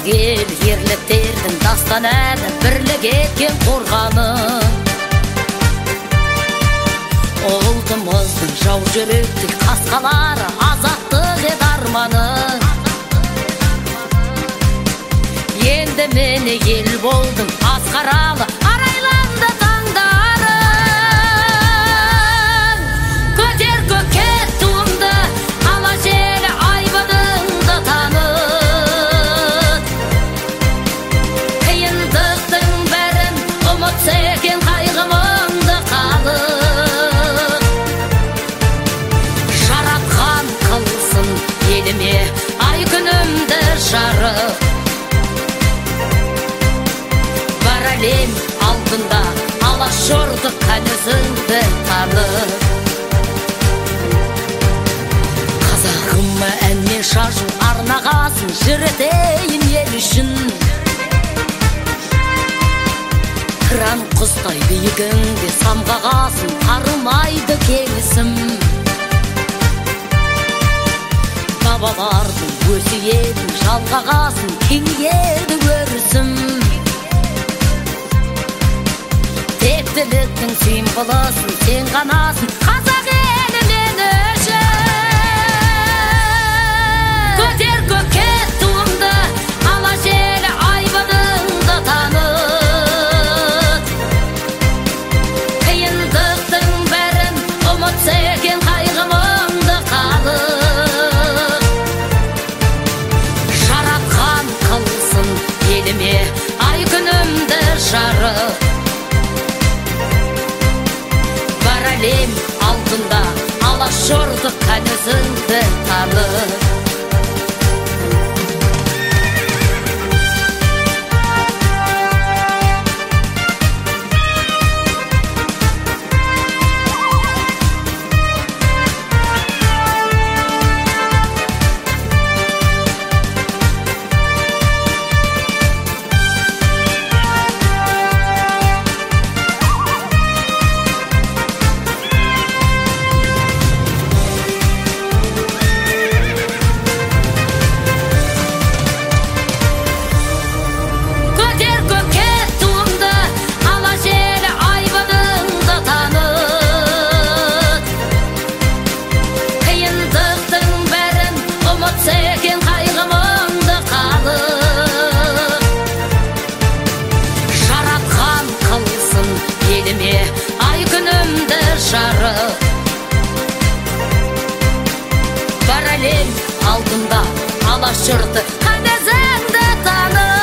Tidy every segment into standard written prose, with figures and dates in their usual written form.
ақ ел ерліктердің дастан әні, бірлік еткен қорғаны. Ұлтымыздың жау жүректік қасқалары, азаттық ет арманы. Енді мені ел болдым асқаралы, арайланды таңдарың. Көтер көкке туымды, ала желі айбыныңды таныт. Қиындықтың бәрін ұмытса екен қайғымыңды қалып. Жаратқан қылсын еліме ай күнімді жарық. Әлем алдында алашордық қанызыңды танып. Қазағыма әнмен шашу арнағасын, жүретейін ел үшін. Қыран құстай биігіңде самғағасын, арымайды кеңісім. Бабалардың өсиетін жалғағасын, кеңейеді өрісім. Тектіліктің символысын сен ғанасың, қазақ елі мен үшін. Көтер көкке туымды, ала желі айбыныңды таныт. Қиындықтың бәрін ұмытса екен қайғымыңды қалып. Жаратқан қылсын еліме ай күнімді жарық. Әлем алдында алашордық қанызыңды танып. Ай күнімді жарық. Бар әлем алдында алашордық қанызыңды танып.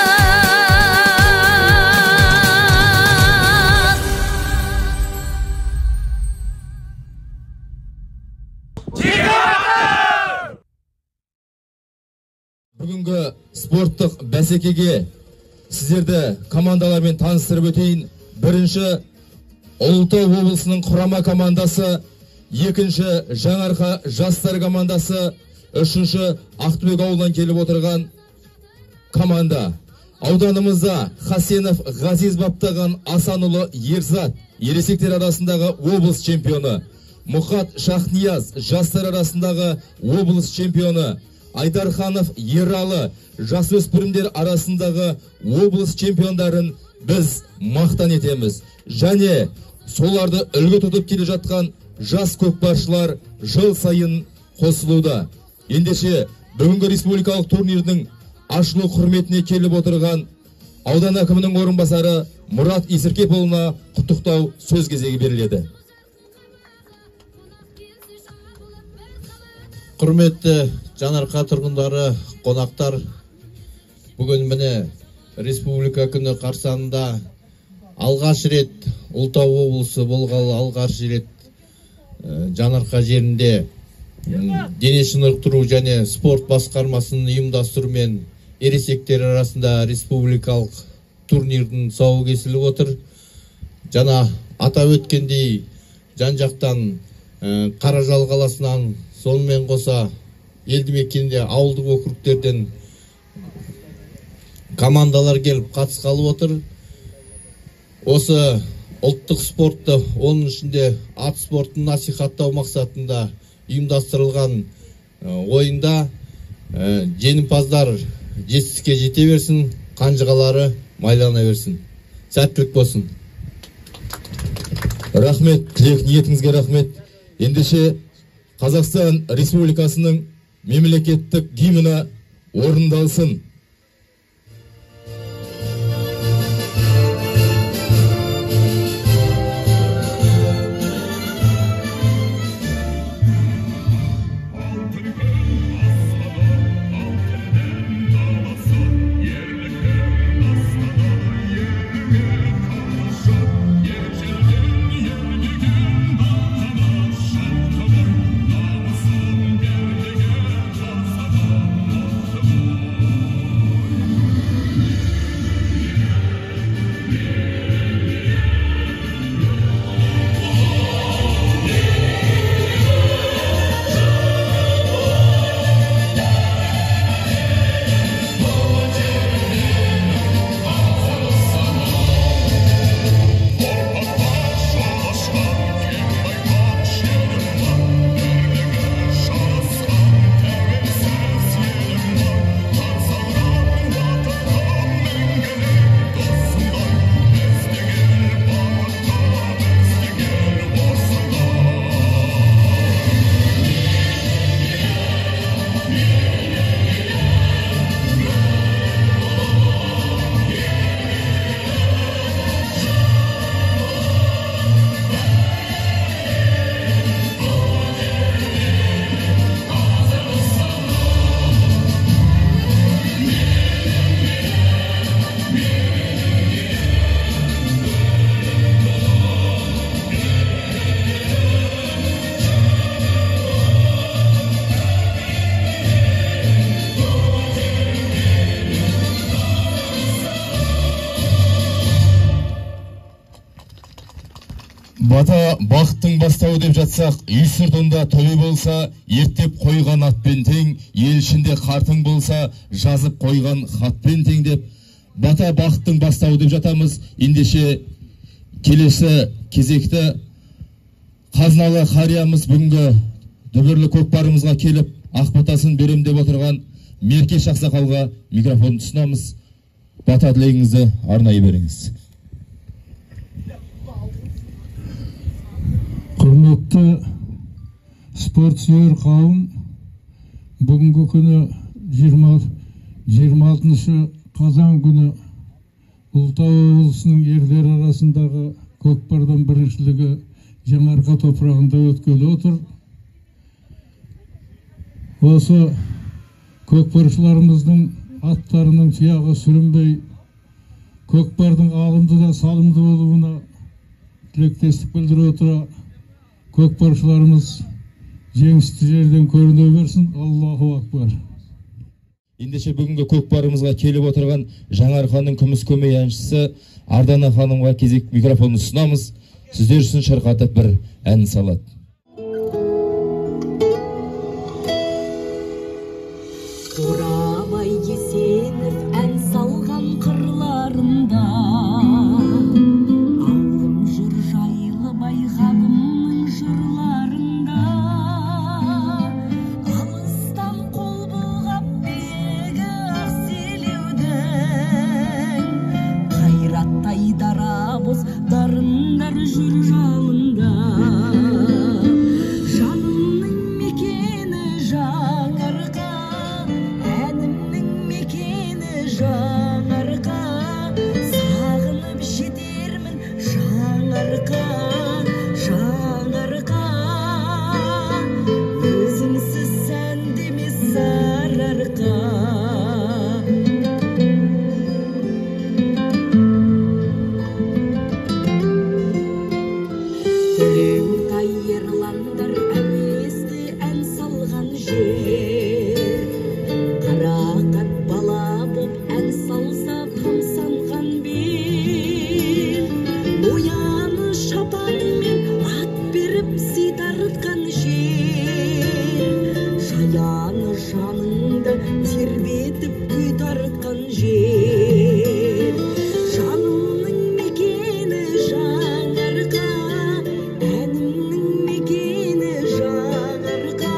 Бүгінгі спорттық бәсекеге сіздерді командалармен таныстырып өтейін. Бірінші Ұлытау облысының құрама командасы, екінші Жаңарқа жастар командасы, үшінші Ақтөбе ауылынан келіп отырған команда. Ауданымызда Хасенов Ғазиз баптаған Асанұлы Ерзат, ересектер арасындағы облыс чемпионы. Мұхат Шахнияз, жастар арасындағы облыс чемпионы. Айдарханов Ералы, жасөспірімдер арасындағы облыс чемпиондарын біз мақтан етеміз. Және соларды үлгі тұтып келе жатқан жас көкпаршылар жыл сайын қосылуда. Ендеше бүгінгі республикалық турнирдің ашылу құрметіне келіп отырған аудан әкімінің орынбасары Мұрат Исіркепұлына құттықтау сөз кезегі беріледі. Құрметті Жаңарқа тұрғындары, қонақтар, бүгін міне республика күні қарсаңында алғаш рет Ұлытау облысы болғалы алғаш рет Жаңарқа жерінде дене шынықтыру және спорт басқармасының ұйымдастыруымен ересектер арасында республикалық турнирдің тұсауы кесіліп отыр. Жана атап өткендей жан-жақтан Қаражал қаласынан, сонымен қоса елді мекенде ауылдық округтерден командалар келіп қатысқалы отыр. Осы ұлттық спортты, оның ішінде ат спортын насихаттау мақсатында ұйымдастырылған ойында жеңімпаздар жетістікке жете берсін, қанжығалары майлана берсін. Сәттілік болсын. Рахмет, тілек ниетіңізге рахмет. Ендеше Қазақстан Республикасының мемлекеттік гимні орындалсын. Бата бақыттың бастауы деп жатсақ, үй сыртында төле болса, ертеп қойған атпен тең, ел ішінде қартың болса, жазып қойған хатпен тең деп, бата бақыттың бастауы деп жатамыз. Ендеше келесі кезекті қазыналы қариямыз бүгінгі дүбірлі көкпарымызға келіп, ақ батасын берем деп отырған Мерке Шақсақалға микрофон ұсынамыз. Бата тілегіңізді арнайы беріңіз. Құрметті спорт сүйер қауым, бүгінгі күні 26 қазан күні Ұлытау облысының ерлер арасындағы көкпардан біріншілігі Жаңарқа топырағында өткелі отыр. Осы көкпаршыларымыздың аттарының тұяғы сүрінбей, көкпардың алымды да салымды болуына тілектестік білдіре отыра, көкпаршыларымыз жеңісті жерден көріне берсін. Аллаху акбар. Ендеше бүгінгі көкпарымызға келіп отырған Жаңарқаның күміс көмей әншісі Ардана ханымға кезек микрофонды ұсынамыз. Сіздер үшін шырқатып бір ән салады. Қорабай Есенов ән салған қырларында, алым жүр жайлы байғанымның жырларында, алыстан қол бұлғап бегі ақселеудің, қайраттай дарабоз дарындар жүр жалында. Жанымның мекені Жаңарқа, әнімнің мекені Жаңарқа, сағынып жетермін Жаңарқа, Жаңарқа. Өзіңсіз сәндемес сарыарқа. Төлеутай ерландар әуезді ән салған жер, қарақат бала боп ән салса тамсанған бел, бояны шапанмен ат беріп сый тартқан жер, жаяны жаныңды тербетіп күй тартқан жер. Жанымның мекені Жаңарқа, әнімнің мекені Жаңарқа,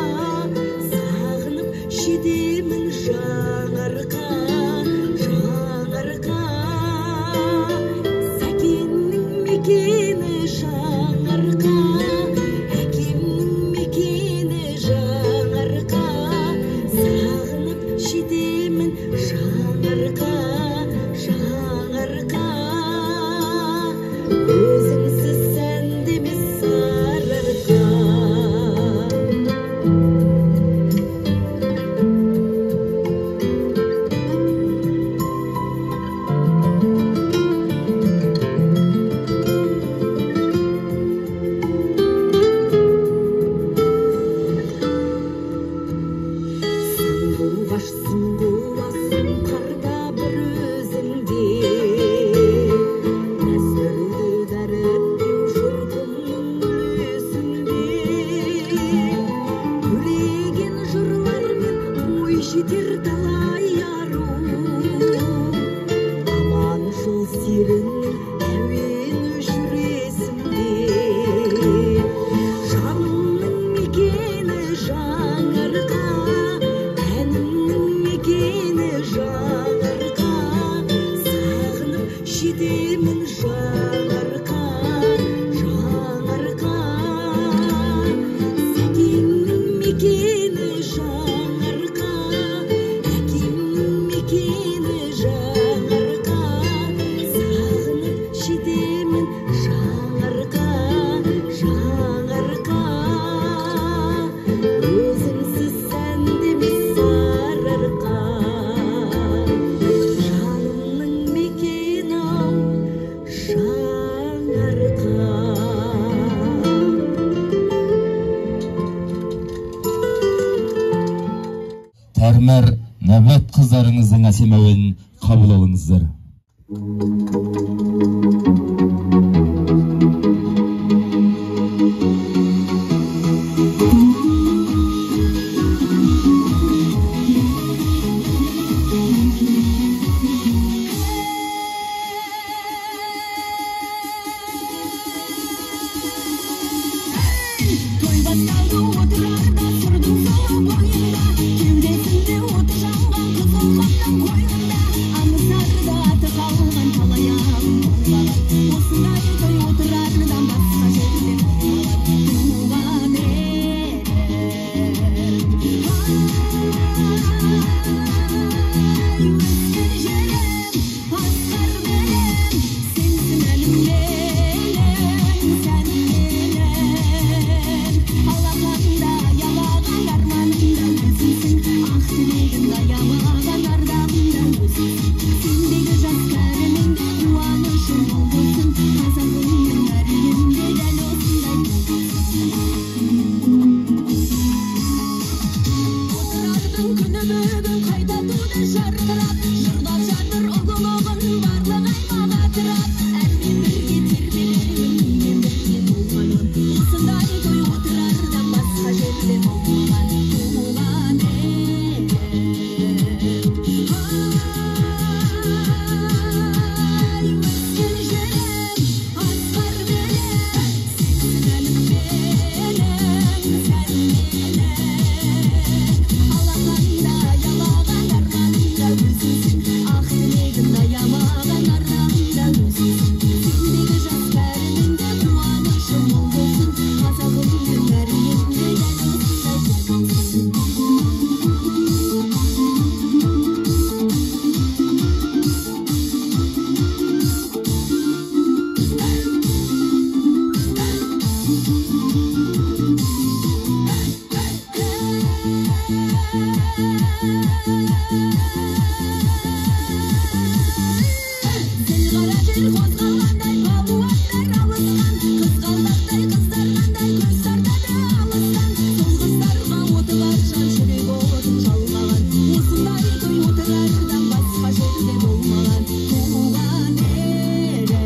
кетер талай ару, аман жол серін әуен жүресімде. Жанымның мекені жаңарқа, әнімнің мекені жаңарқа, сағынып жетемін жаңарқа, жаңарқа. Сәкеннің мекені жаңарқа, әкемнің мекені жаңарқа, сағынып жетемін жаңарқа, жаңарқа. Өзіңсіз сәндемес сарыарқа, жанымның мекені-ау жаңарқа. Тәрмәр нәбәт қыздарыңыздың әсем әуенін қабыл алыңыздар. Той басталды отырарда, сырдың сала бойында, кеудесінде оты жанған қызыл қаптың қойнында, аңыздарда аты қалған талай ағым болмаған. Осындай той отырардан басқа жерде болмаған. Туған елім, өскен жерім, асқар белім, сенсің әлімделім, сән белім. Алақанда ялаған арманымда өзіңсің, ақ тілегімді аямаған ардағымда өзіңсің. Сендегі жас бәрімінде қуанышым мол болсын, қазағымның әр үйінде дәл осындай отырардың күні бүгін қайда туды жарқырап, жырлап жатыр ұлылығын барлық аймақ атырап. Әрмен бірге тербелермін, мен бірге толғанып, осындай той отырардан басқа жерде болмаған. Туған елім, өскен жерім, асқар белім, сенсің әлімделім, сән белім. Алақанда ялаған арманымда өзіңсің, ақ тілегімді аямаған ардағымда өзіңсің. Сендегі жас бәрімінде қуанышым мол болсын, қазағымның әр үйінде дәл осындай болсын. Зіл қара жел қозғалғандай балуандар алысқан, қызғалдақтай қыздарғандай көз тартады алыстан. Сол қыздарға оты бар жан жүрек отын жалмаған, осындай той отырардан басқа жерде болмаған. Туған елім,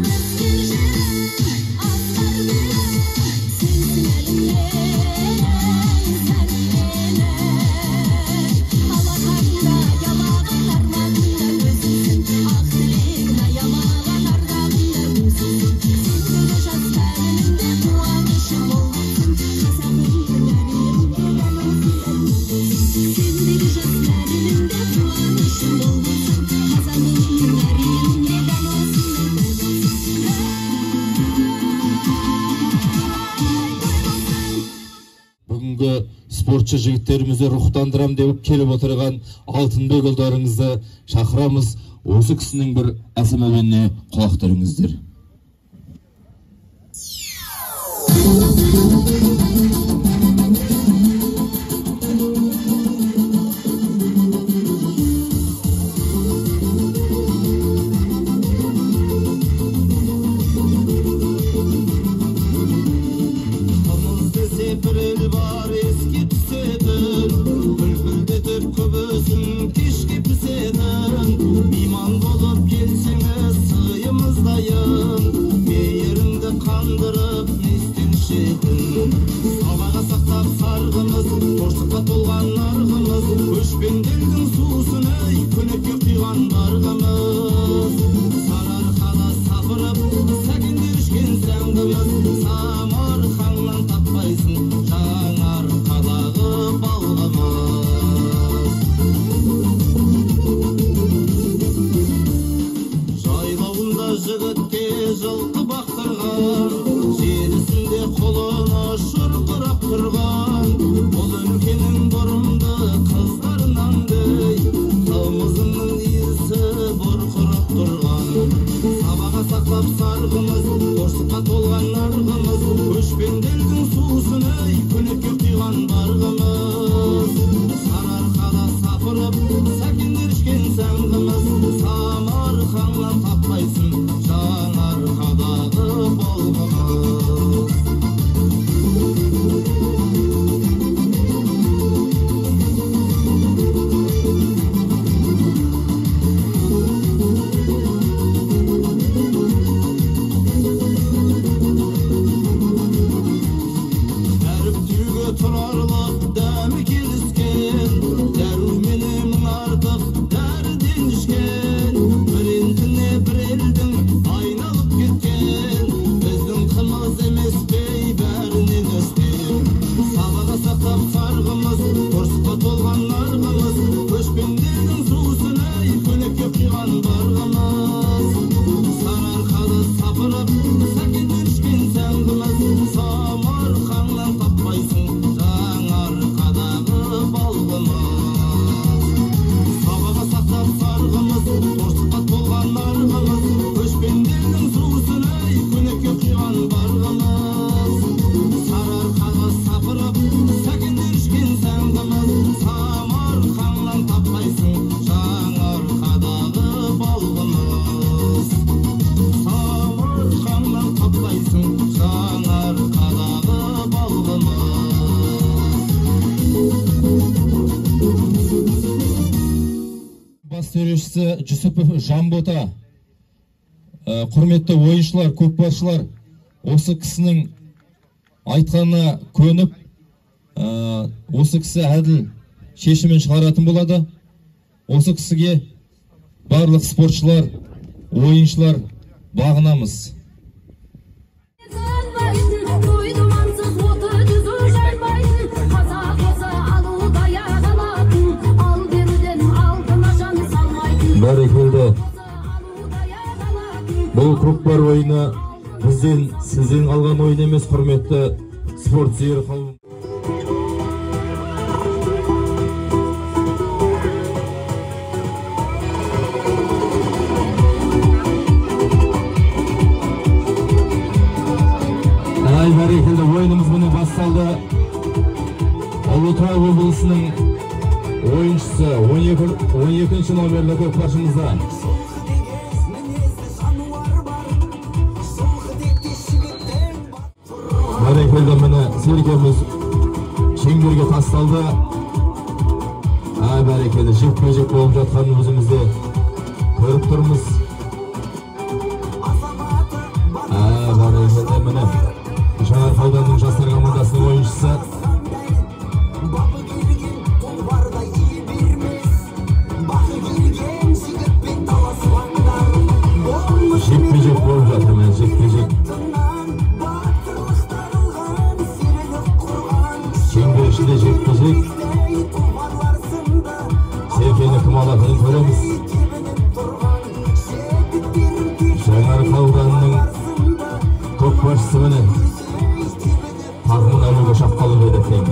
өскен жерім, асқар белім, сенсің әлімделім, сән белім. Алақанда ялаған арманымда өзіңсің, ақ тілегімді аямаған ардағымда өзіңсің. Сендегі жас бәрімінде қуанышым мол болсын, қазағымның әр үйінде дәл осындай болсын. Сендегі жас бәрімінде қуанышым мол болсын, қазағымның әр үйінде дәл осындай болсын. Бүгінгі спортшы жігіттерімізді рухтандырам деп келіп отырған алтынбек ұлдарыңызды шақырамыз. Осы кісінің бір әсем әуеніне құлақ түріңіздер. Kandırıp ne istemişsin балғымыз, самарқаннан таппайсың жаңарқадағы балғымыз. Жайлауында жігітке жылқы бақтырған, желісінде қолына шұрқырап тұрған, бұл өлкенің бұрымды қыздарынан дей, қымызының иісі бұрқырап тұрған. Сабаға сақлап сарғымыз, торсыққа толған нарғымыз, көшпенделдің сусын ей, көнекке құйған барғымыз. Сарыарқада сапырып, сәкендер ішкен сәңғіміз, самарқаннан таппайсың жаңарқадағы балғымыз. Тұрарлық дәмі келіскен, дәрумене мың артық дәріден ішкен, бірентіне бір елдің айналып кеткен, біздің қымыз емес пей бәрінен өскен. Сабаға сақтап сарғымыз, торсыққа толған нарғымыз, көшпендердің сусын ей, көнекке құйған барғымыз. Сарыарқада сапырып, сәкендер ішкен сәңғіміз, самарқаннан таппайсың жаңарқадағы балғымыз. Сабаға сақтап сарғымыз, торсыққа толған нарғымыз, көшпендердің сусын ей, көнекке құйған барғымыз. Сарыарқаға сапырып, сәкендер ішкен сәңғіміз, самарқаннан таппайсың жаңарқадағы балғымыз. Самарқаннан таппайсың жаңарқадағы балғымыз. Бас төрешісі Жүсіпов Жанбота. Құрметті ойыншылар, көкпаршылар, осы кісінің айтқанына көніп, осы кісі әділ шешімін шығаратын болады. Осы кісіге барлық спортшылар, ойыншылар бағынамыз. Бәрекелді. Бұл көкпар ойыны бізден, сізден алған ойын емес, құрметті спорт сүйер қауым. Бәрекелді, ойынымыз міне басталды. Ұлытау облысының ойыншысы 12-ші номерлі көкпаршымызда. Бәрекелді, міне серкеміз шеңберге тасталды. Бәрекелді, жекпе-жек болып жатқанын өзімізде көріп тұрмыз. Бәрекелді, міне Жаңарқа ауданының жастар командасының ойыншысы. Жекпе-жек болып жатыр, мен жекпе-жек. Шеңбер ішінде жекпе-жек. Серкені кім алатынын көреміз. Жаңарқа ауданының көкпаршысы міне тағымын әлеуге шапқалы бедеттен.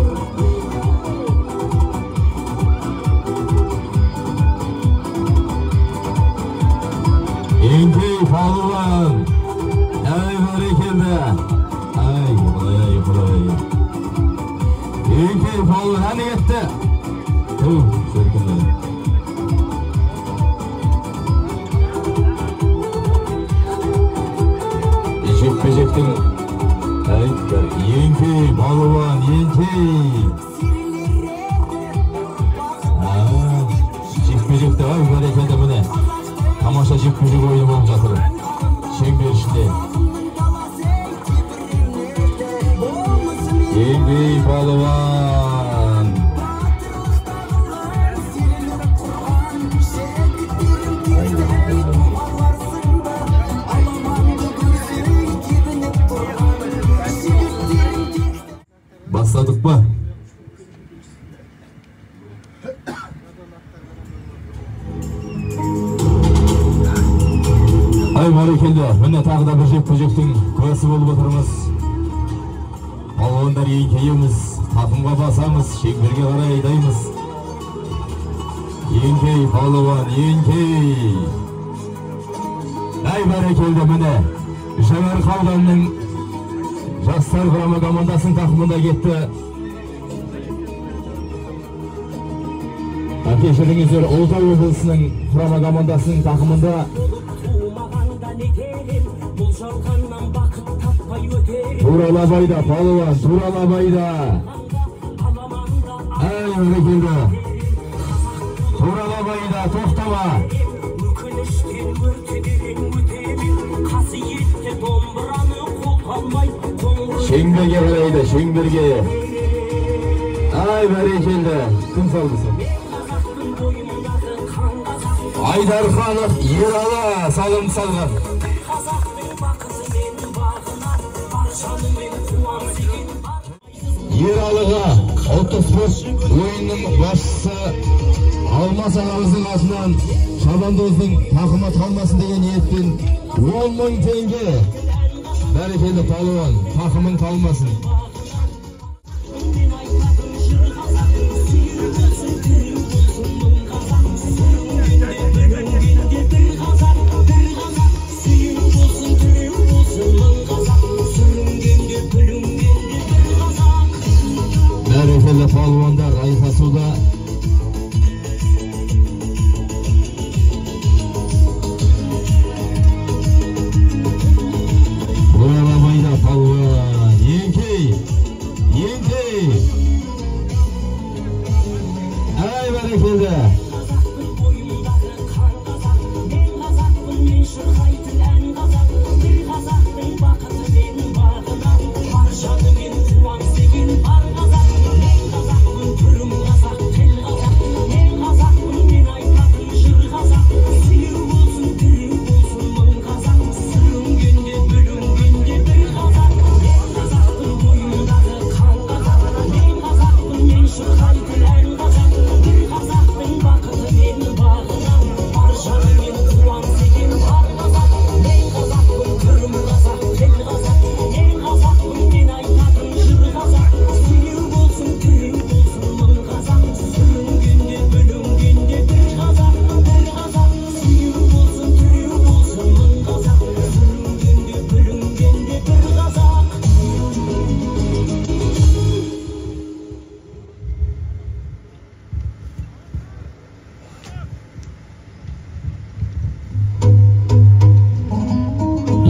Еңкей палуан, бәрекелді. Құлай. Еңкей палуан әне кетті. Серкені. Жекпе-жектің еңкей палуан, еңкей. Жекпе-жекті бәрекелді, міне тамаша жекпе-жек ойыны болып жатыр. Шеңбер ішінде. Еңкей палуан. ба? Ай, бәрекелді. Міне тағы да бір жекпе-жектің куәсі болып отырмыз. Палуандар еңкейеміз, тақымға басамыз, шеңберге қарай айдаймыз. Еңкей, палуан, еңкей. Ай, бәрекелді, міне Жаңарқа ауданының жастар құрама командасының тақымында кетті. Кешіріңіздер, Ұлытау облысының құрама командасының тақымында Туралабайда, палуан, Туралабайда. Ай, бәрекелді. Туралабайда, тоқтама. Шеңберге қарайды, шеңберге. Ай, бәрекелді. Кім салдысы? Айдарханов Ералы салым салған. Ералыға ұлттық спорт ойынның басшысы Алмас ағамыздың атынан Шабандоздың тақымы қалмасын деген ниетпен 10.000 теңге. Бәрекелді палуан, тақымың қалмасын. Бәрекелді палуандар айқасуда. Туралабайда палуан, еңкей, еңкей. Ай, бәрекелді.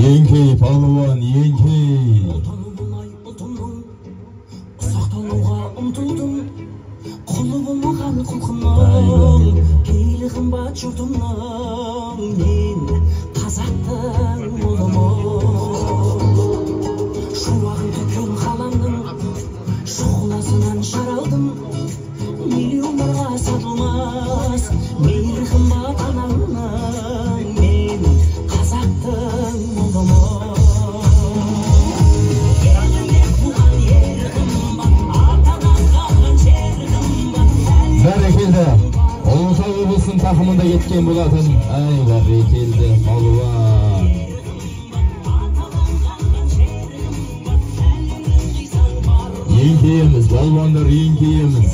Еңкей, палуан, еңкей. Сақтануға ұмтылдым, құлы болмаған құлқымның, пейілі қымбат жұртымның, мен қазақтың ұлымын. Шуағын төккен қаламның, шұғыласынан жаралдым, миллиондарға сатылмас, мейлі қымбат анамның, мен қазақтың ұлымын. Бәрекелді. Ұлытау облысының тақымында кеткен болатын. Ай, бәрекелді палуан. Еңкейеміз, палуандар, еңкейеміз.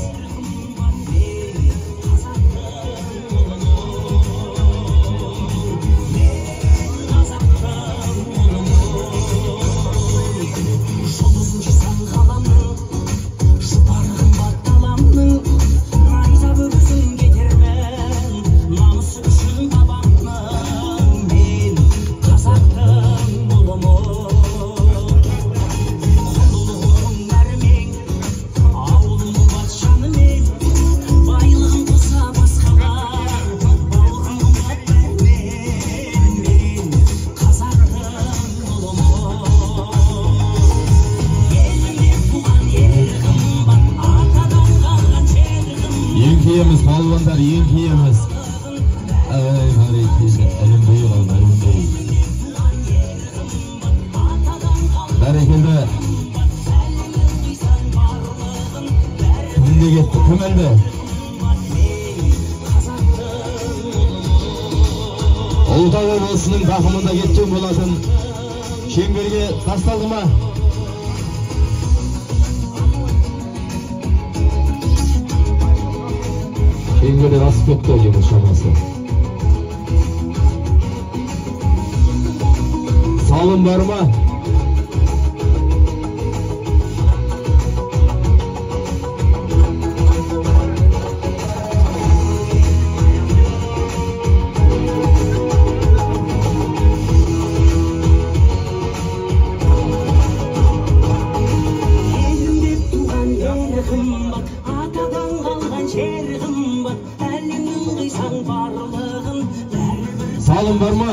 Еңкейеміз, палуандар, еңкейеміз. Ай, бәрекелді. Әлемдей қалды, әлемдей. Бәрекелді. Şimdi gitti Kümelde. Uludağ облысының takımında кеткен болатын. Şengörge tastалды ма? Şengörge asıp кетті ой шамасы. Salım var mı? Salım var mı?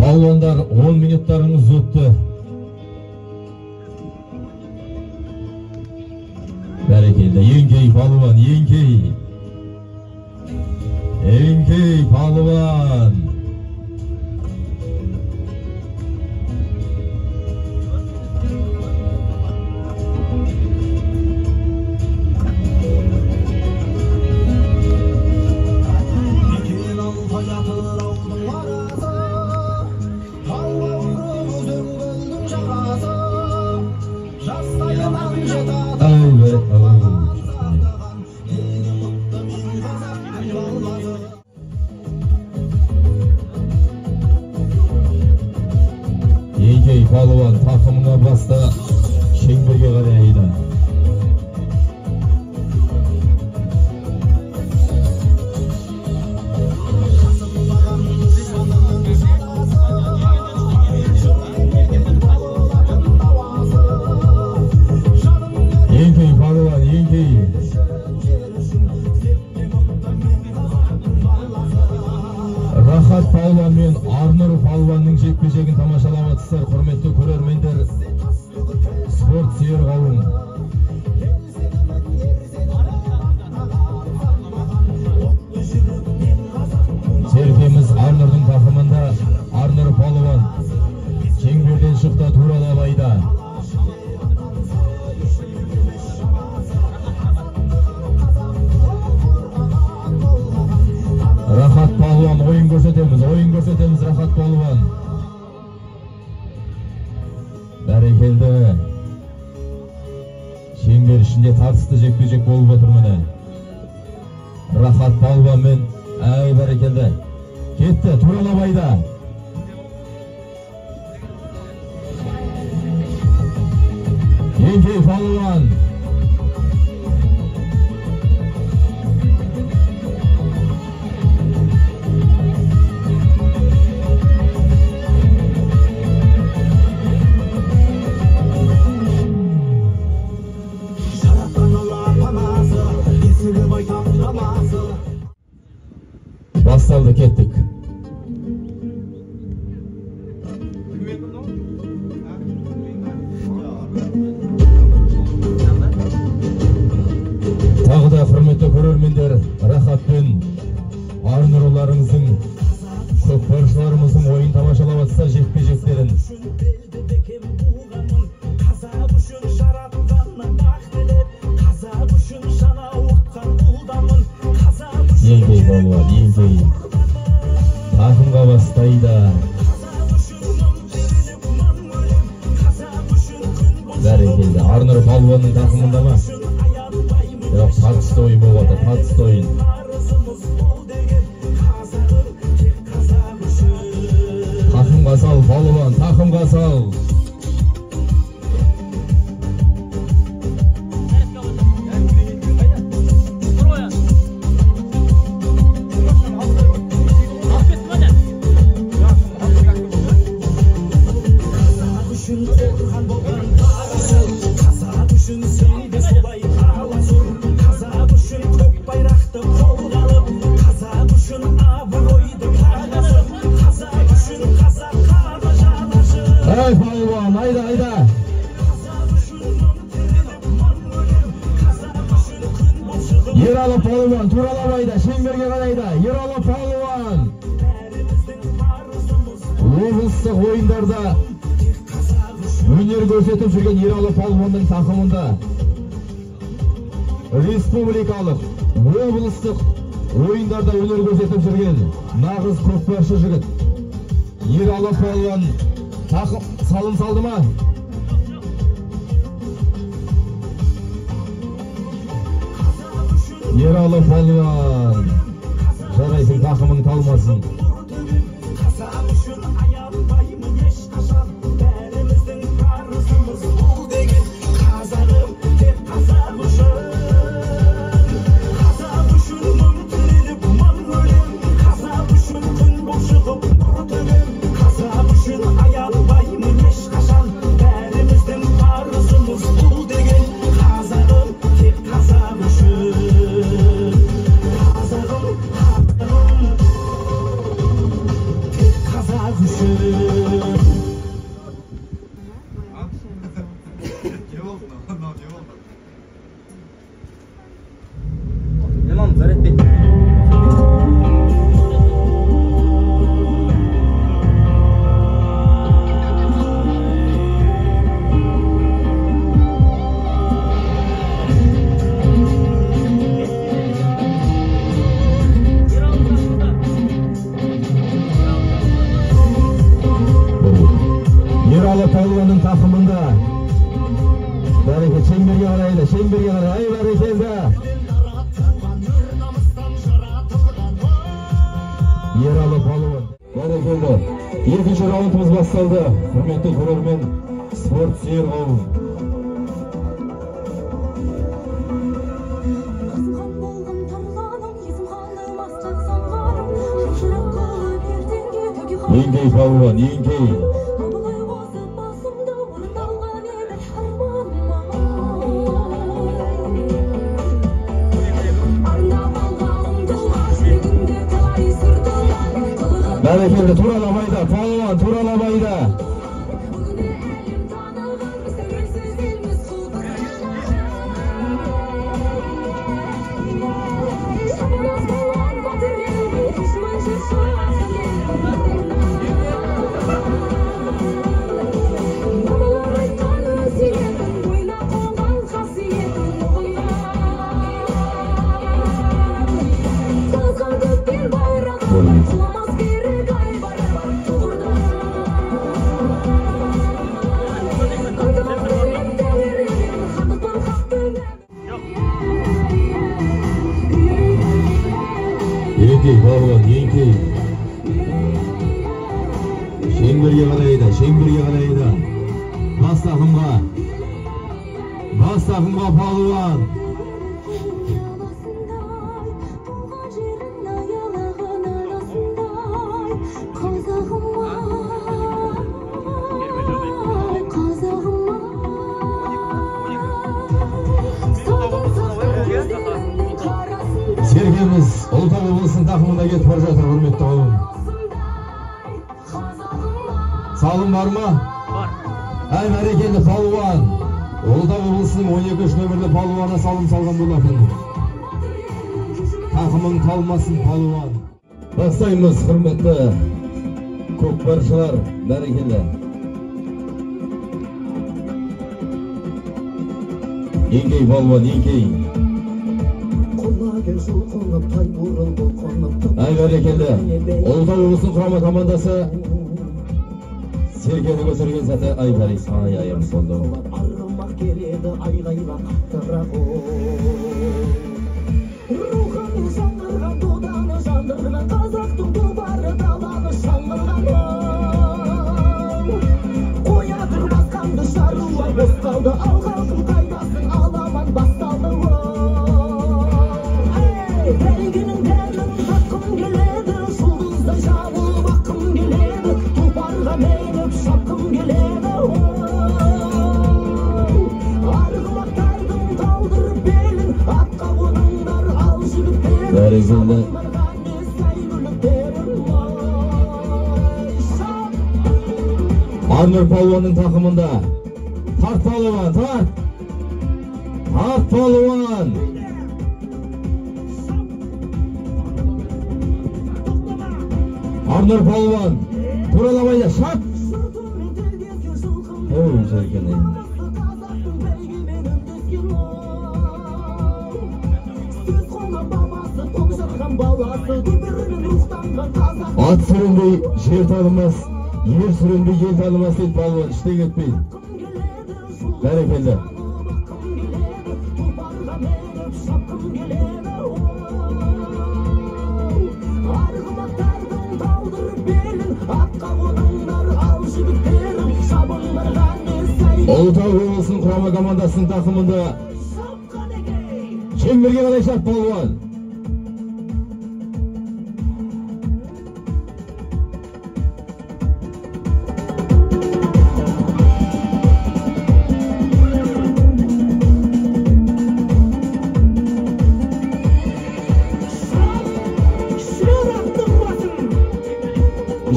Balvonlar 10 minutlarınız öttü. Berekelde Yenkey Balvan, Yenkey. Yenkey Balvan. Yenkey Balvan takımına basta Şengörge qaraydı. Yenkey Balvan, Yenkey. Rahat Balvan мен Арнұр Балванның жекпе-жегін тамашалап жатсыздар, құрметті көрермендер, спорт сүйер қауым. Серкеміз Арнұрдың тақымында Арнұр Балван шеңберден шықты туралабайда. Рахат Балван ойын көрсетеміз Рахат Балван. Бәрекелді. Шеңбер ішінде тартысты жекпе-жек болып отыр міне. Рахат Балван мен бәрекелді. Кетті туралабайда. Yenkey Balvan. Bastaldı kettik. Тағы да құрметті көрермендер, Рахат пен Арнұрларыңыздың, көкпаршыларымыздың ойын тамашалап жатса жекпе-жектерін. Yenkey Balvan, Yenkey. Takımға бастайды. Бәрекелді. Арнұр Балванның takımında ма? Жоқ, тартысты ойын болып жатыр, тартысты ойын. Takımға сал, Балван, takımға сал. Balvan, hayda hayda. Ералы Палуан туралабайда, шеңберге қарайда. Ералы Палуан облыстық ойындарда өнер көрсетіп жүрген Ералы Палуанның тақымында республикалық, облыстық ойындарда өнер көрсетіп жүрген нағыз көкпаршы жігіт Ералы Палуан тақым салым салды ма? Ералы Палуан жарайсың, тақымың талмасын. Ералы Палуанның тақымында бәрекелді, шеңберге қарайды, шеңберге қарайды, ай бәрекелді. Ералы Палуан бәрекелді. Екінші раундымыз басталды. Құрметті көрермен, спорт сүйер қауым. Еңкей Палуан, еңкей. Бәрекелді, туралабайда, Палуан туралабайда. Еңкей Палуан, еңкей. Шеңберге қарайды, шеңберге қарайды. Бас тақымға Палуан. Сергеміз Ұлытау облысының тақымында кетіп бара жатыр, құрметті қауым. Салым бар ма? Бар. Әй бәрекелді Палуан. Ұлытау облысының 12 нөмірлі Палуаны салым салған болатын. Тақымың талмасын Палуан. Бастаймыз, құрметті көкпаршылар, бәрекелді. Еңкей Палуан, еңкей. Ай бәрекелді. Ұлытау облысының құрама командасы Сергені көтерген сәті ай бәрекелді. Ай айым солды. Арымақ келеді айғайла қаттырақ рухани жаңғырған доданы жандырған қазақтың тұлпары даланы шаңғырған қоядыр басқанды шаруа бос қалды ал халқым қайдасың аламан басталды бәйгенің дәмін татқым келеді жұлдыздай жабылып аққым келеді тұлпарға мейіліп шапқым келеді арғымақтардың талдырып белін атқа қоныңдар ал жігіттер бәрекелді Анвар Палуанның тақымында тарт Палуан, тарт Палуан Arнұр Палуан тураламайды, шап! Ой, жеркені. Ат сүрінбей жер танымас, ер сүрінбей ел танымас дейді Палуан, іштен кетпей. Бәрекелді. Ұлытау облысының құрама командасының тақымында шеңберге қарай шап Палуан.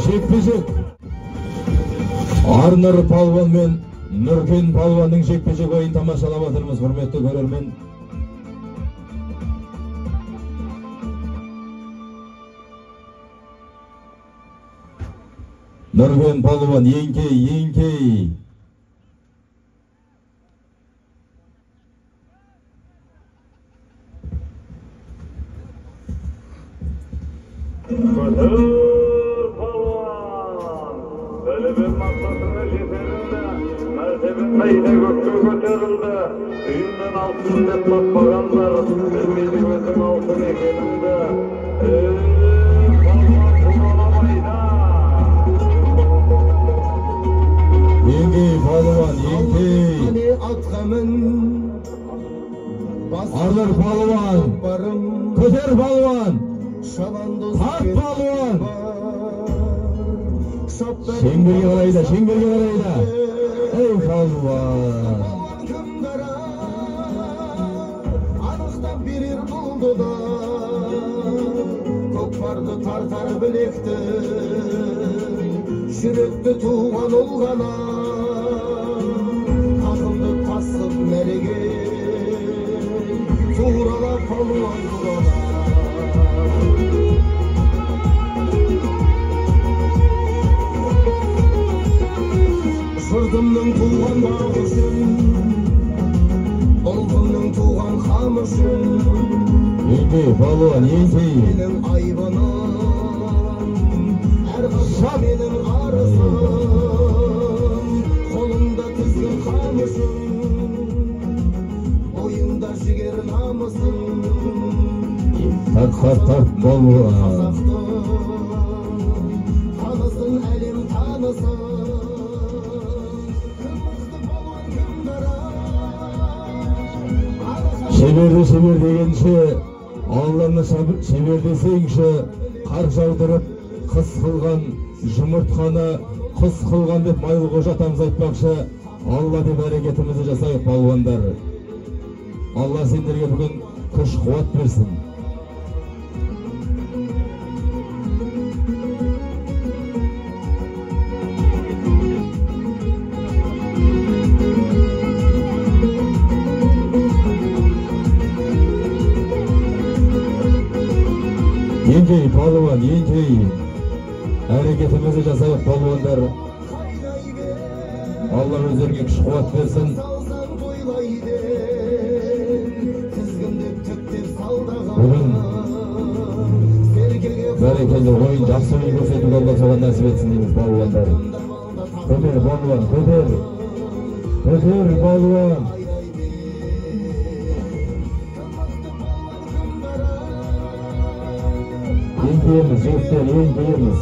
Жекпе-жек Арнұр Палуан мен Нұркен Палуанның жекпе-жек ойын тамашалап отырмыз, құрметті көрермен. Нұркен Палуан еңкей. Belirli maksatına yeterinde, mertebin beyne gökte götürüldü. Düğünden altın hep bakmaganlar, bilmeydi gözün altın ekeninde. Palvan kumalamayda. Yengey Pалуан, yengey. Arnұр Палуан, көтер Палуан, тарт Палуан. Şengberge қарайда. Ey Pалуан. Анықтап берер болды да, көкпарды тартар білекті, жүректі туған ол ғана, тақымды тасып мәреге, туралап Палуан туралап. Жұртымның туған бағы үшін, ұлтымның туған қамы үшін, Yengey Pалуан, yengey. менің айбыным, әрқашан менің арысым, қолымда тізгін қамышым, бойымда жігер намысым, Тарт Палуан. танысын әлем танысын. Şeber degенше, Алланы шебер десеңші, қар жаудырып, қыс қылған жұмыртқаны, құс қылған деп Майлы Қожа атамыз айтпақшы. Алла деп әрекетімізді жасайық палуандар. Алла сендерге бүгін күш қуат берсін. Yengey Pалуан, yengey. Әрекетімізді жасайық палуандар. Алла өздеріңе күш қуат берсін. Бүгін бәрекелді ойын жақсы ойын көрсетуге Алла соған нәсіп етсін дейміз палуандар. Көтер Палуан, көтер Палуан. Yengeyimiz, жігіттер, yengeyimiz.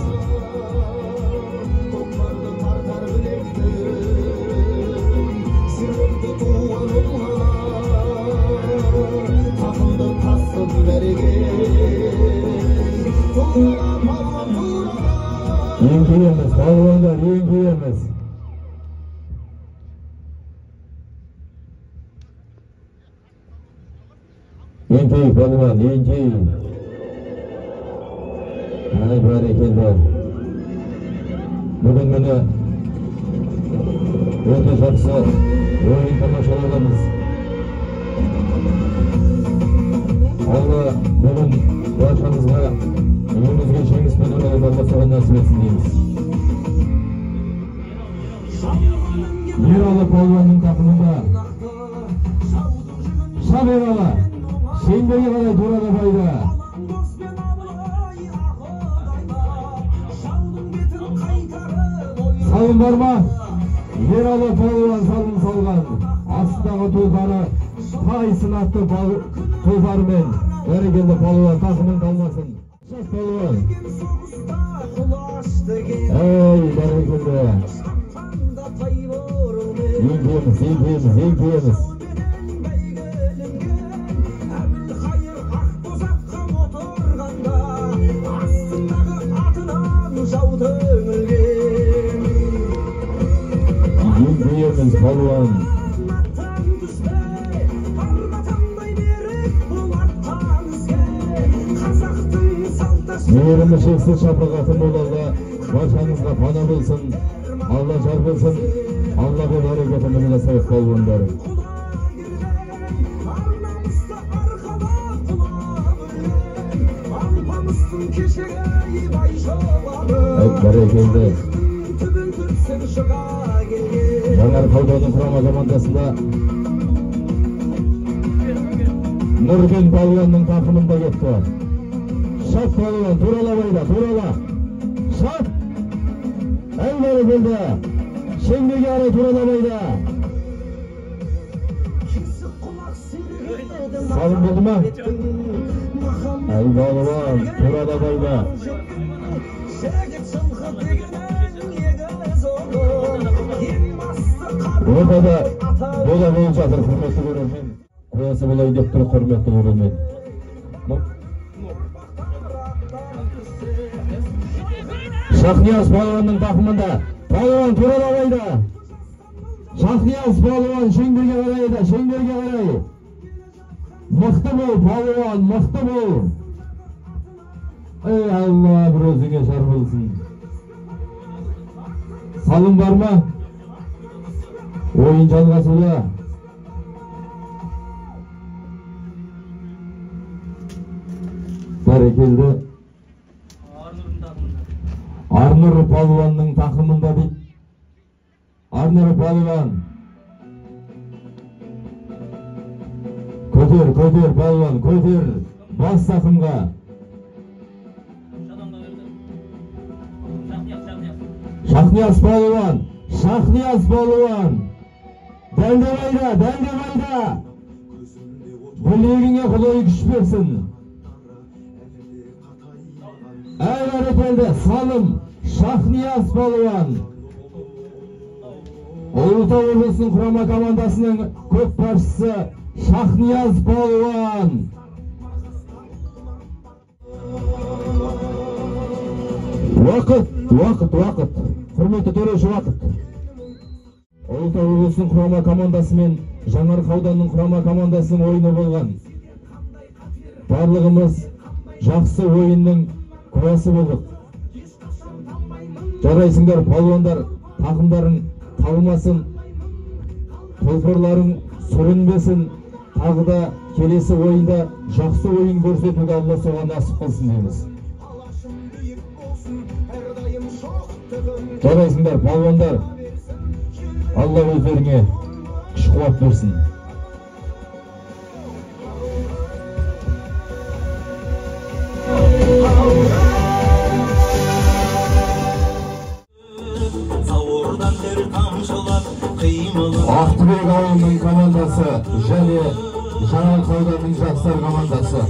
Yengeyimiz, pалуандар, yengeyimiz. Yengey Pалуан, yengey. Ay barakallah. Bugün mene öte жақсы oyun tamашалаймыз. Алла бүгін баршаңызға Önümüzге жеңіс пен ұлылар жасаған нәсіп етсін дейміз. Ералы палуанның тақымында шап Ералы шеңберге қарай турады байда. Салым бар ма? Ералы палуан салым салған. Астындағы тұлпары тай сынатты тұлпарымен бәрекелді палуан тақымын қалмасын. Шап палуан. Ей, бәрекелді. Еңкейеміз. Еңкейеміз палуан. Мейірімі шексіз шапағаты молалда баршаңызға пана болсын, Алла жар болсын, Аллаға берекетін жасайық палуандары. Бәрекелді. Жаңарқа ауданының құрама командасында Нұрген палуанның тақымында кетті. Шап палуан, турала байда, турала. Шап! Әй бәрекелді. Шеңберге қарай турала байда. Салым болды ма? Әй палуан, турала байда. Ортада бола болып жатыр, құрметті көрермен. Қоясы болайын деп тұр, құрметті көрермен. Шахнияз палуанның тақымында. Палуан турала байда. Шахнияз палуан шеңберге қарай еді, шеңберге қарай. Мықты бол, палуан, мықты бол. Ей Алла, бір өзіңе жар болсын. Салым бар ма? Ойын жалғасуда. Бәрекелді. Арнұр палуанның тақымында дейді. Арнұр палуан. Көтер палуан, көтер. Бас тақымға. Шахнияз палуан. Шахнияз палуан. Дәлде байда. Білегіңе құлай күш берсін. Әй бәрекелді, салым. Шахнияз палуан. Ұлытау облысының құрама командасының көкпаршысы Шахнияз палуан. Уақыт. Құрметті төреші уақыт. Ұлытау облысының құрама командасы мен Жаңарқа ауданының құрама командасының ойыны болған. Барлығымыз жақсы ойынның куәсі болдық. Жарайсыңдар палуандар, тақымдарың талмасын, тұлпарларың сүрінбесін. Тағы да келесі ойында жақсы ойын көрсетуге Алла соған насip қылсын дейміз. Жарайсыңдар палуандар, Алла өздеріңе күш қуат берсін. Ақтыбек ауылының командасы және Жаңарқа ауданының жастар командасы.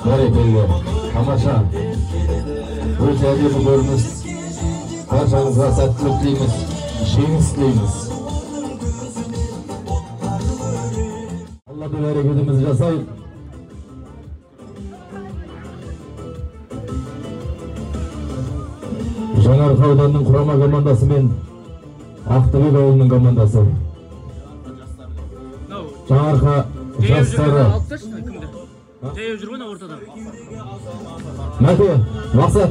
Бәрекелді, тамаша. Өте әдемі көрініс. Баршаңызға сәттілік тілейміз, жеңіс тілейміз. Аллады бәрекелімізді жасайық. Жаңарқа ауданының құрама командасы мен Ақтыбек ауылының командасы. Жаңарқа жастары. Жаяу жүрген ортада. Мәке, мақсат.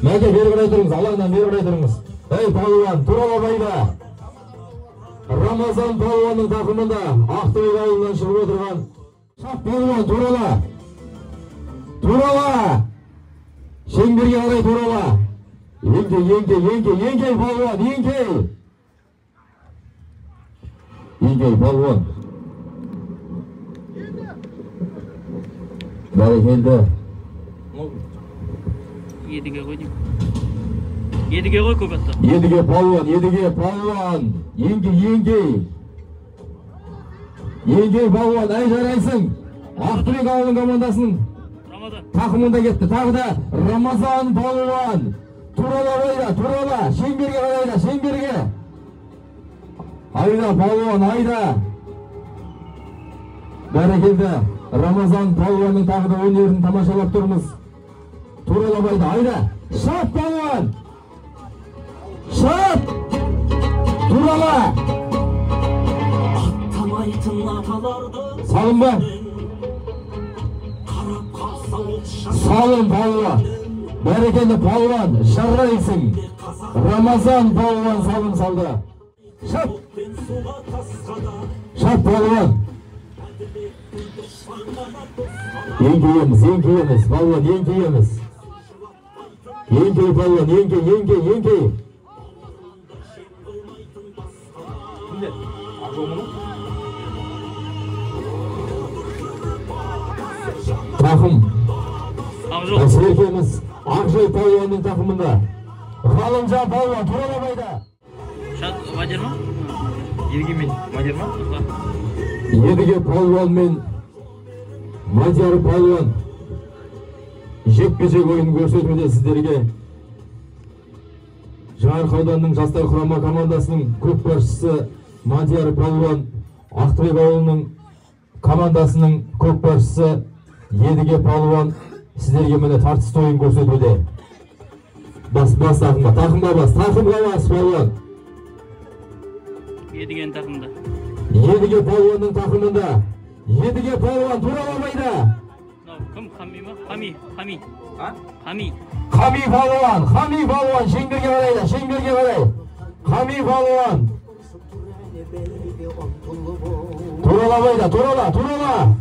Мәке, бері қарай тұрыңыз, Аллаһынан бері қарай тұрыңыз. Ей палуан, турала байда. Рамазан палуанның тақымында Ақтыбек ауылынан шығып отырған. Шап палуан, турала. Турала. Шеңберге қарай турала. Еңкей балуан, еңкей балуан. Бәрекелді. Едіге қой деймін. Едіге қой көп атты. Едіге балуан. Еңкей балуан, әй жарайсың. Ақтүбек ауылының командасының тақымында кетті. Тағы да Рамазан балуан. Турала. Шеңберге қарайда, шеңберге. Айда балуан, айда. Бәрекелді. Рамазан балуанның тағы да өнерін тамашалап тұрмыз. Туралабайды, айда. Шап балуан. Шап. Турала. Салым ба? Салым балуан. Бәрекелді балуан. Жарайсың. Рамазан балуан салым салды. Шап. Шап балуан. Еңкейеміз, балуан, еңкейеміз. Еңкей балуан, еңкей. Тақым. Серкеміз Ақжол балуанның тақымында. Ғалымжан балуан, Туралабайда. Шат Мадер ма? Ергемен Мадер ма? Едіге балуан мен Мадияр балуан жекпе-жек ойын көрсетуде сіздерге. Жаңаарқа ауданының жастар құрама командасының көкпаршысы Мадияр балуан, Ақтөбе ауылының командасының көкпаршысы Едіге балуан сіздерге міне тартысты ойын көрсетуде. Бас тақымға бас балуан. Едіген тақымда. Едіге балуанның тақымында. Едіге балуан Туралабайда. Кім Хами ма? Хами. Хами балуан, шеңберге қарай. Хами балуан. Туралабайда, турала.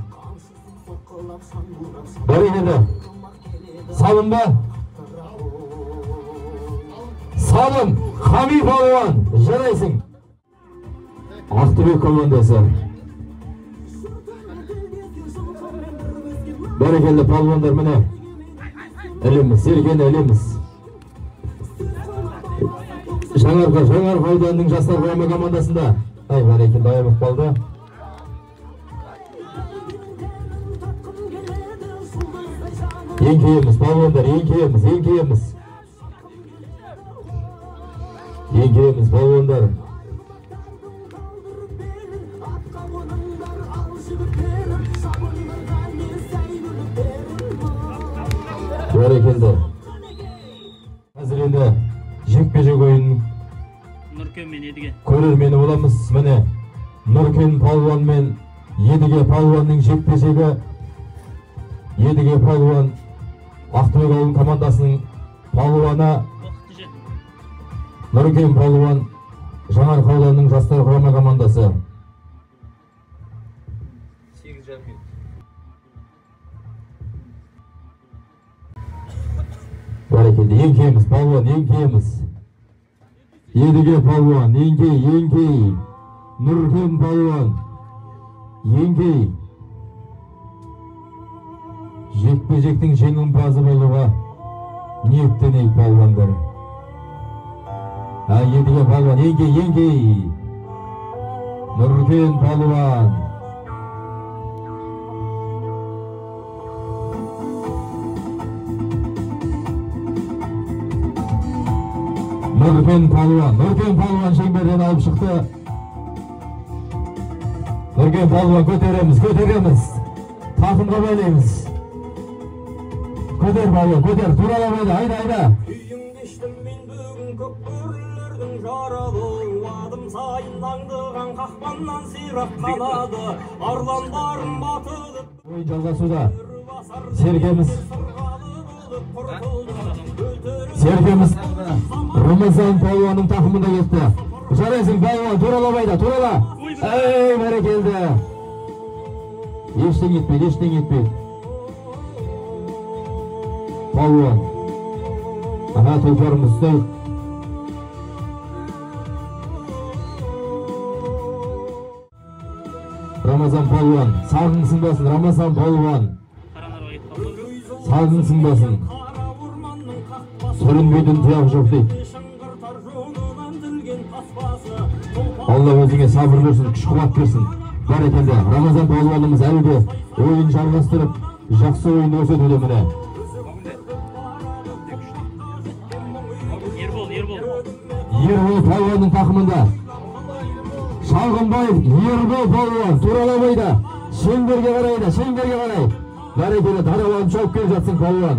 Бәрекелді. Салым ба? Салым, Хами балуан, жарайсың. Ақтөбек командасы. Бәрекелді балуандар міне. Әлеміз, Серген әлеміз. Жаңаарқа ауданының жастар құрама командасында. Ай, бәрекелді аяқ қалды. Еңкейеміз, балуандар, еңкейеміз. Еңкейеміз, балуандар. Бәрекелді. Қазір енді жекпе-жек ойынның Нұркен мен Едіге көрермені боламыз. Міне Нұркен балуан мен Едіге балуанның жекпе-жегі. Едіге балуан Ақтөбе ауылының командасының балуаны. Нұркен балуан Жаңаарқа ауданының жастар құрама командасы. Бәрекелді, еңкейеміз, балуан, еңкейеміз. Едіге балуан, еңкей. Нұркен балуан, еңкей. Жекпе-жектің жеңімпазы болуға ниеттенейік балуандар. Едіге балуан, еңкей. Нұркен балуан. Нұркен балуан шеңберден алып шықты. Нұркен балуан көтереміз. Тақымға байлаймыз. Көтер балуан, Туралабайда, айда. Үйің кештім мен бүгін көкбөрілердің жаралы. Адым сайын аңдыған қақпаннан сирақ қалады. Арландарым батылып. Ойын жалғасуда. Серкеміз Рамазан балуанның тақымында кетті. Жарайсың балуан, Туралабайда, турала. Эй, бәрекелді. Ештен етпейді. Палуан. Ага, тұлпарымыз ұстау. Рамазан Палуан. Сағың сынбасын, Рамазан Палуан. Сағың сынбасын. Сүрінбейтін тұяқ жоқ дейді. Алла өзіңе сабыр берсін, күш қуат берсін. Бәрекелді. Рамазан Палуанымыз әлі де ойын жалғастырып, жақсы ойын көрсетуде міне. Ербол Палуанның тақымында. Шалғынбаев, Ербол Палуан, Туралабайда, шеңберге қарайда, шеңберге қарай. Бәрекелді, дараланып шауып келіп жатсың Палуан.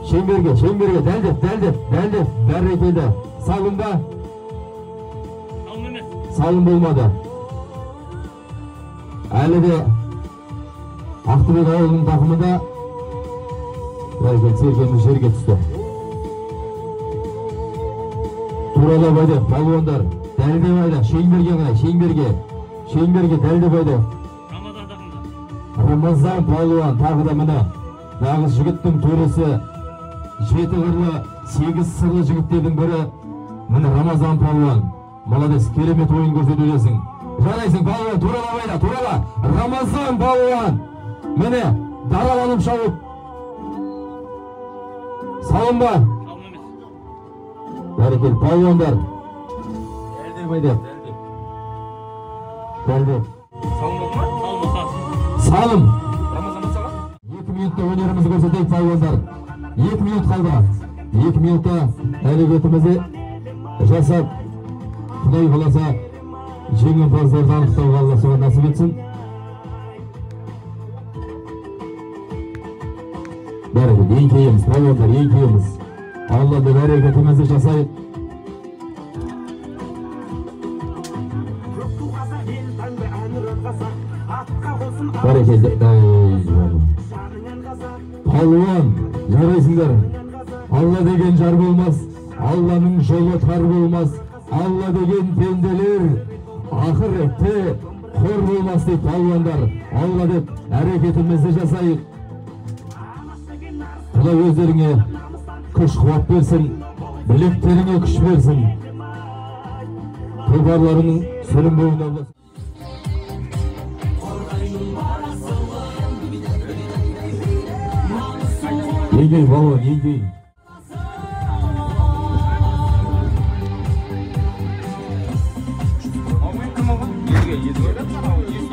Шеңберге, дәлдеп, бәрекелді. Салым ба? Салым болмады. Әлі де Ақтөбе ауылының тақымында бәрекелді Сергеміз жерге түсті. Туралабайда, Палуандар. Дәлдеп айда, шеңберге қарай, шеңберге дәлдеп айда. Рамазан Палуан тағы да міне. Нағыз жігіттің төресі, 7 қырлы, 8 сырлы жігіттердің бірі. Міне Рамазан Палуан. Молодец, керемет ойын көрсетудесің. Жарайсың Палуан, туралабайда, турала. Рамазан Палуан. Міне, дараланып шауып. Салым ба? Бәрекел, Палуандар. Дәлдеп. Салым. 2 минутта өнерімізді көрсетейік Палуандар. 2 минут қалды. 2 минутта әрекетімізді жасап, Құдай қаласа жеңімпаздарды анықтауға Алла соған насip етсін. Бәрекелді, еңкейеміз, Палуандар, еңкейеміз. Алланың әрекетімізді жасайық. Бәрекелді. Палуан, жарайсыңдар. Алла деген жар болмас, Алланың жолы тар болмас. Алла деген пенделер ақыретте қор болмас дейді Палуандар. Алла деп әрекетімізді жасайық. Құдай өздеріңе күш қуат берсін, білектеріңе күш берсін. Тұлпарларының сүрінбеуін Алла. Еңгей Палуан, еңгей.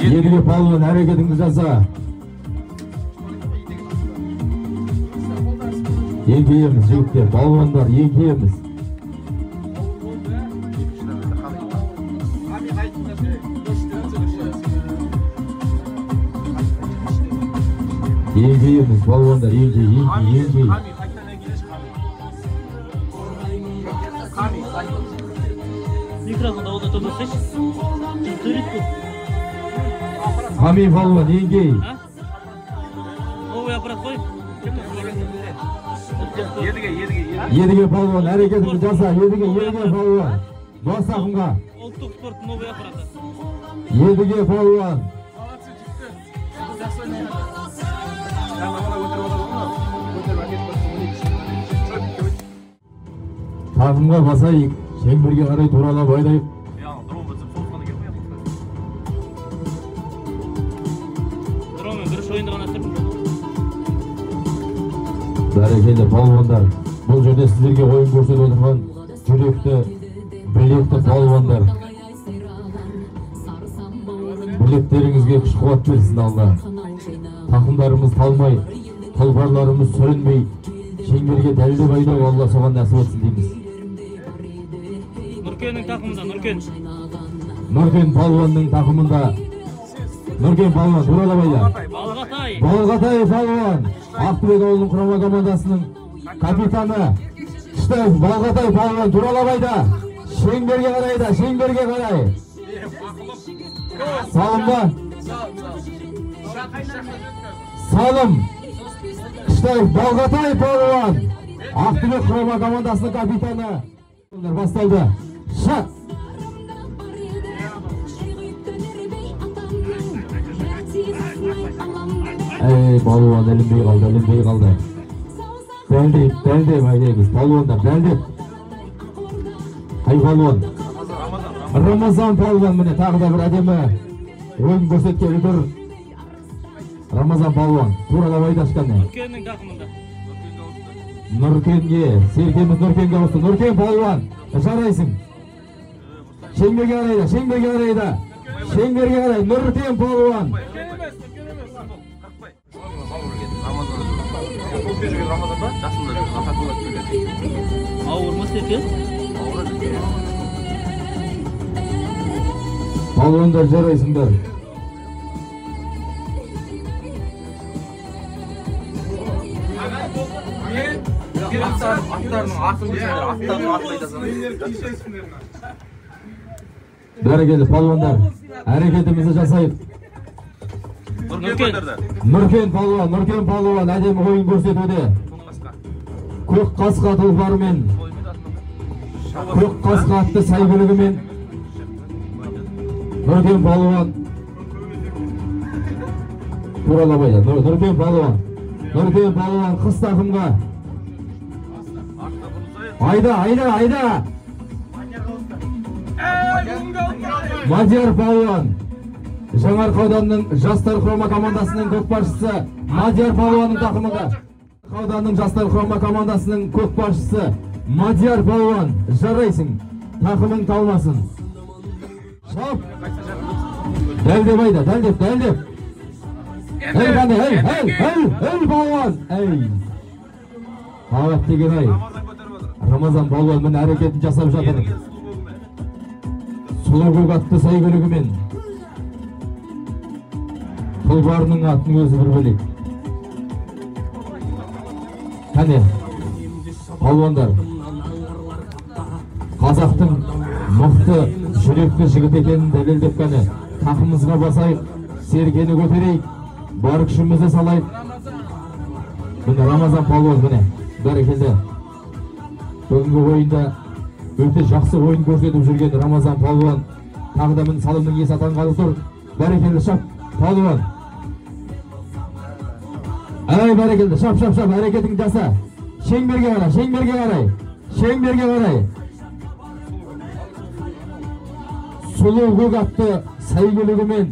Едіге Палуан, әрекетіңді жаса. Еңкейеміз, жігіттер, Палуандар, еңкейеміз. Еңкейеміз, Палуандар, еңкей. Микрофонда олда тұрдырсайш. Қами Палуан, еңкей. Ой, аппарат қой. Едіге Палуан, әрекетіңді жаса. Едіге Палуан. Бас ақымға. Ұлттық спорт новый аппараты. Едіге Палуан. Тағымға басайық. Шеңберге қарай туралап айдайық. Дромен дұрыс ойынды ғана тұрмын. Бәрекелді Палуандар. Бұл жерде сіздерге ойын көрсетіп отырған жүректі, білекті Палуандар. Білектеріңізге күш қуат берсін Алла. Тақымдарымыз талмай, тұлпарларымыз сүрінбей, шеңберге дәлдеп айдау Алла соған насip етсін дейміз. Нұркеннің тақымында, Нұркен Палуанның тақымында. Нұркен Палуан, туралабайда. Балғатай Палуан, Ақтөбе ауылының құрама командасының капитаны. Штайф, Балғатай Палуан, туралабайда. Шеңберге қарай. Салымда. Салым. Штайф, Балғатай Палуан, Ақтөбе құрама командасының капитаны. Басталды. Шат. Палуан ілінбей қалды. Дәлдеп айдаймыз, палуандар, дәлдеп. Қай палуан? Рамазан палуан, міне тағы да бір әдемі ойын көрсеткен үлгір. Рамазан палуан, туралап айдашқаны. Нұркеннің тақымында. Нұркенге, серкеміз Нұркенге ауысты. Нұркен палуан, жарайсың. Шеңберге қарайда, шеңберге қарайда. Шеңберге қарай, Нұркен палуан. Ауырмас екен? Палуандар жарайсыңдар. Аттарының атын білсеңдер, аттарының атын айтасыңдар. Бәрекелді палуандар, әрекетімізді жасайық. Нұркен палуан әдемі ойын көрсетуде. Көк қасқа тұлпарымен, көк қасқа атты сәйгүлігімен Нұркен палуан туралабайды. Нұркен палуан қыз тақымға. Айда! Мадияр палуан, Жаңарқа ауданының жастар құрама командасының көкпаршысы Мадияр палуанның тақымында. Ауданның жастар құрама командасының көкпаршысы Мадияр палуан, жарайсың, тақымың талмасын. Шап! Дәлдеп айда, дәлдеп. Әй палуан, әй! Қағат деген ай. Рамазан палуан мін әрекетін жасап жатыр. Сұлу көк атты сәйгүлігімен. Тұлпарының атын өзі бір бөлек. Кәне, палуандар, қазақтың мықты жүректі жігіт екенін дәлелдеп кәне, тақымызға басайық, сергені көтерейік, бар күшімізді салайық. Міне Рамазан палуан, міне, бәрекелді. Бүгінгі ойында өте жақсы ойын көрсетіп жүрген Рамазан палуан тағы да мін салымның есі атанғалы тұр. Бәрекелді, шап, палуан. Әй, бәрекелді, шап, әрекетің жаса. Шеңберге қарай. Сұлу көк атты сәйгүлігімен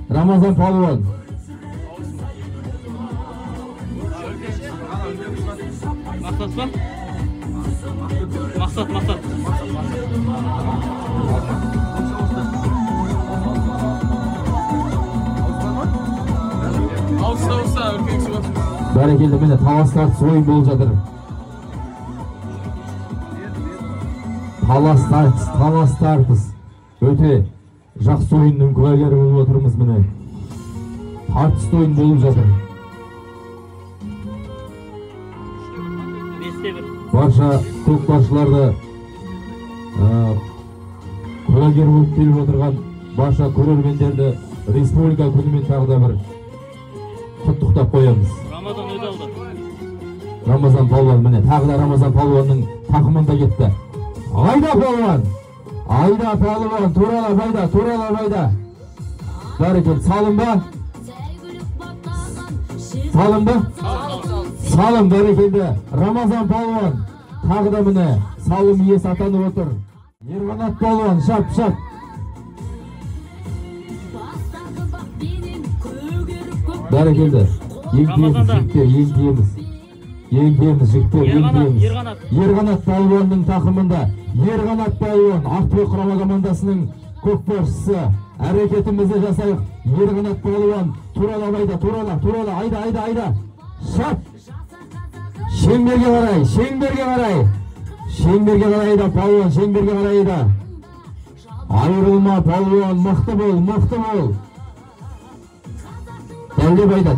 Рамазан палуан. Мақсат па? Мақсат. Бәрекелді, міне талас тартыс ойын болып жатыр. Талас тартыс. Өте жақсы ойынның куәгері болып отырмыз міне. Тартыс ойын болып жатыр. Барша көкпаршыларды куәгер болып келіп отырған барша көрермендерді республика күнімен тағы да бір құттықтап қоямыз. Рамазан өз алды. Рамазан палуан, міне тағы да Рамазан палуанның тақымында кетті. Айда палуан, туралап айда. Бәрекелді, салым бәрекелді. Рамазан палуан, тағы да міне салым иесі атанып отыр. Ерғанат палуан, шап. Бәрекелді. Еңкеміз жігіттер. Ерғанат палуанның тақымында. Ерғанат палуан, Ақтөбе құрама командасының көкпаршысы. Әрекетімізді жасайық. Ерғанат палуан, туралап айда. Шап! Шеңберге қарай да палуан, шеңберге қарай да. Айырылма палуан, мықты бол. Дәлдеп айда.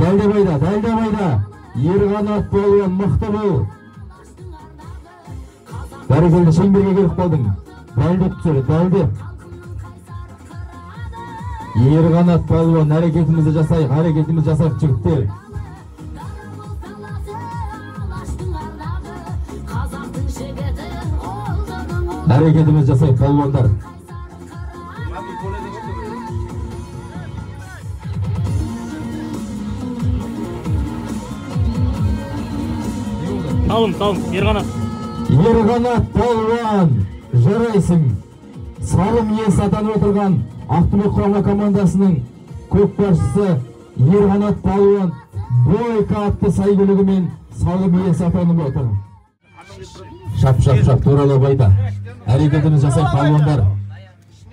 Ерғанат палуан, мықты бол. Бәрекелді, шеңберге келіп қалдың. Дәлдеп түсір. Ерғанат палуан, әрекетімізді жасайық, жігіттер. Әрекетіміз жасайық, палуандар. Салым, Ерғанат. Ерғанат Палуан, жарайсың. Салым иесі атанып отырған Ақтөбе құрама командасының көкпаршысы Ерғанат Палуан бойка атты сәйгүлігімен салым иесі атанып отыр. Шап, туралап айта. Әрекетіміз жасайық палуандар.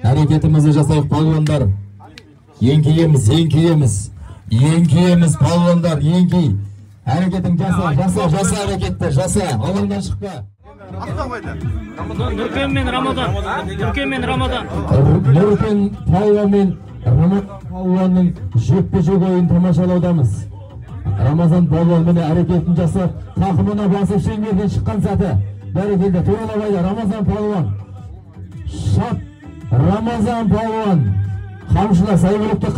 Әрекетімізді жасайық палуандар. Еңкейеміз палуандар, еңкей. Әрекетің жаса әрекетті, жаса. Алаңдан шықпа. Нұркен мен Рамадан. Нұркен Палуан мен Рамадан Палуанның жекпе-жек ойын тамашалаудамыз. Рамазан Палуан міне әрекетін жасап, тақымына басып шеңберден шыққан сәті. Бәрекелді, туралап айда, Рамазан Палуан. Шап, Рамазан Палуан. Қамшыла, сәйгүлікті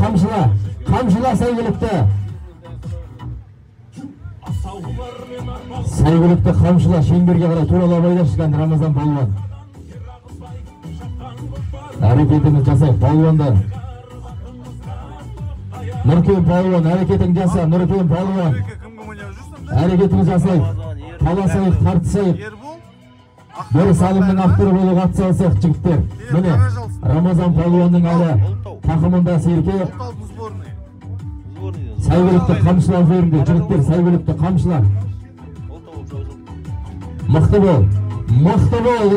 қамшыла сәйгүлікті. Сәйгүлікті қамшыла, шеңберге қарай туралап айда шыққан Рамазан Палуан. Әрекетіміз жасайық, палуандар. Нұркен Палуан, әрекетің жаса, Нұркен Палуан. Әрекетіміз жасайық, таласайық, тартысайық. Бір салымның авторы болуға атсалысайық, жігіттер. Міне, Рамазан Палуанның әлі тақымында серке. Сәйгүлікті қамшылап жөрінде, жігіттер, сәйгүлікті қамшылап. Мықты бол,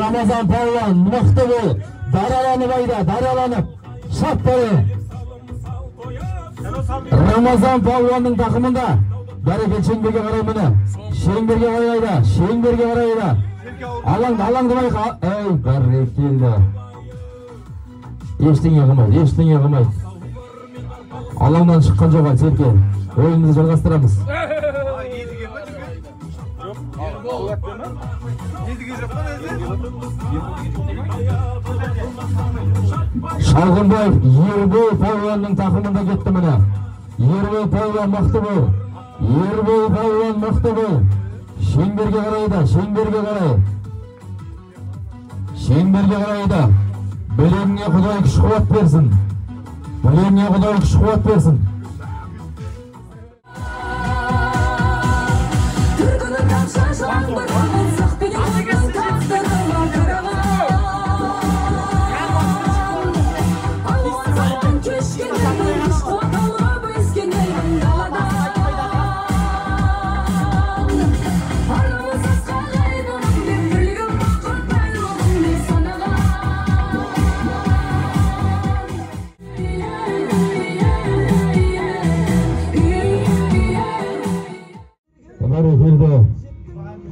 Рамазан Палуан, мықты бол. Дараланып айда, дараланып. Шап бәрі. Рамазан Палуанның тақымында. Бәрекет шеңберге қарай міне. Шеңберге қарай айда. Алаңды байқа. Эй, бәрекелді. Ештеңе қылмайды. Алаңдан шыққан жоға, серке. Ойымызды жалғастырамыз. Шалғынбаев, Ербол Палуанның тақымында кетті міне. Ербол Палуан мықты бол. Шеңберге қарайда, шеңберге қарайда. Білегіңе Құдай күш қуат берсін.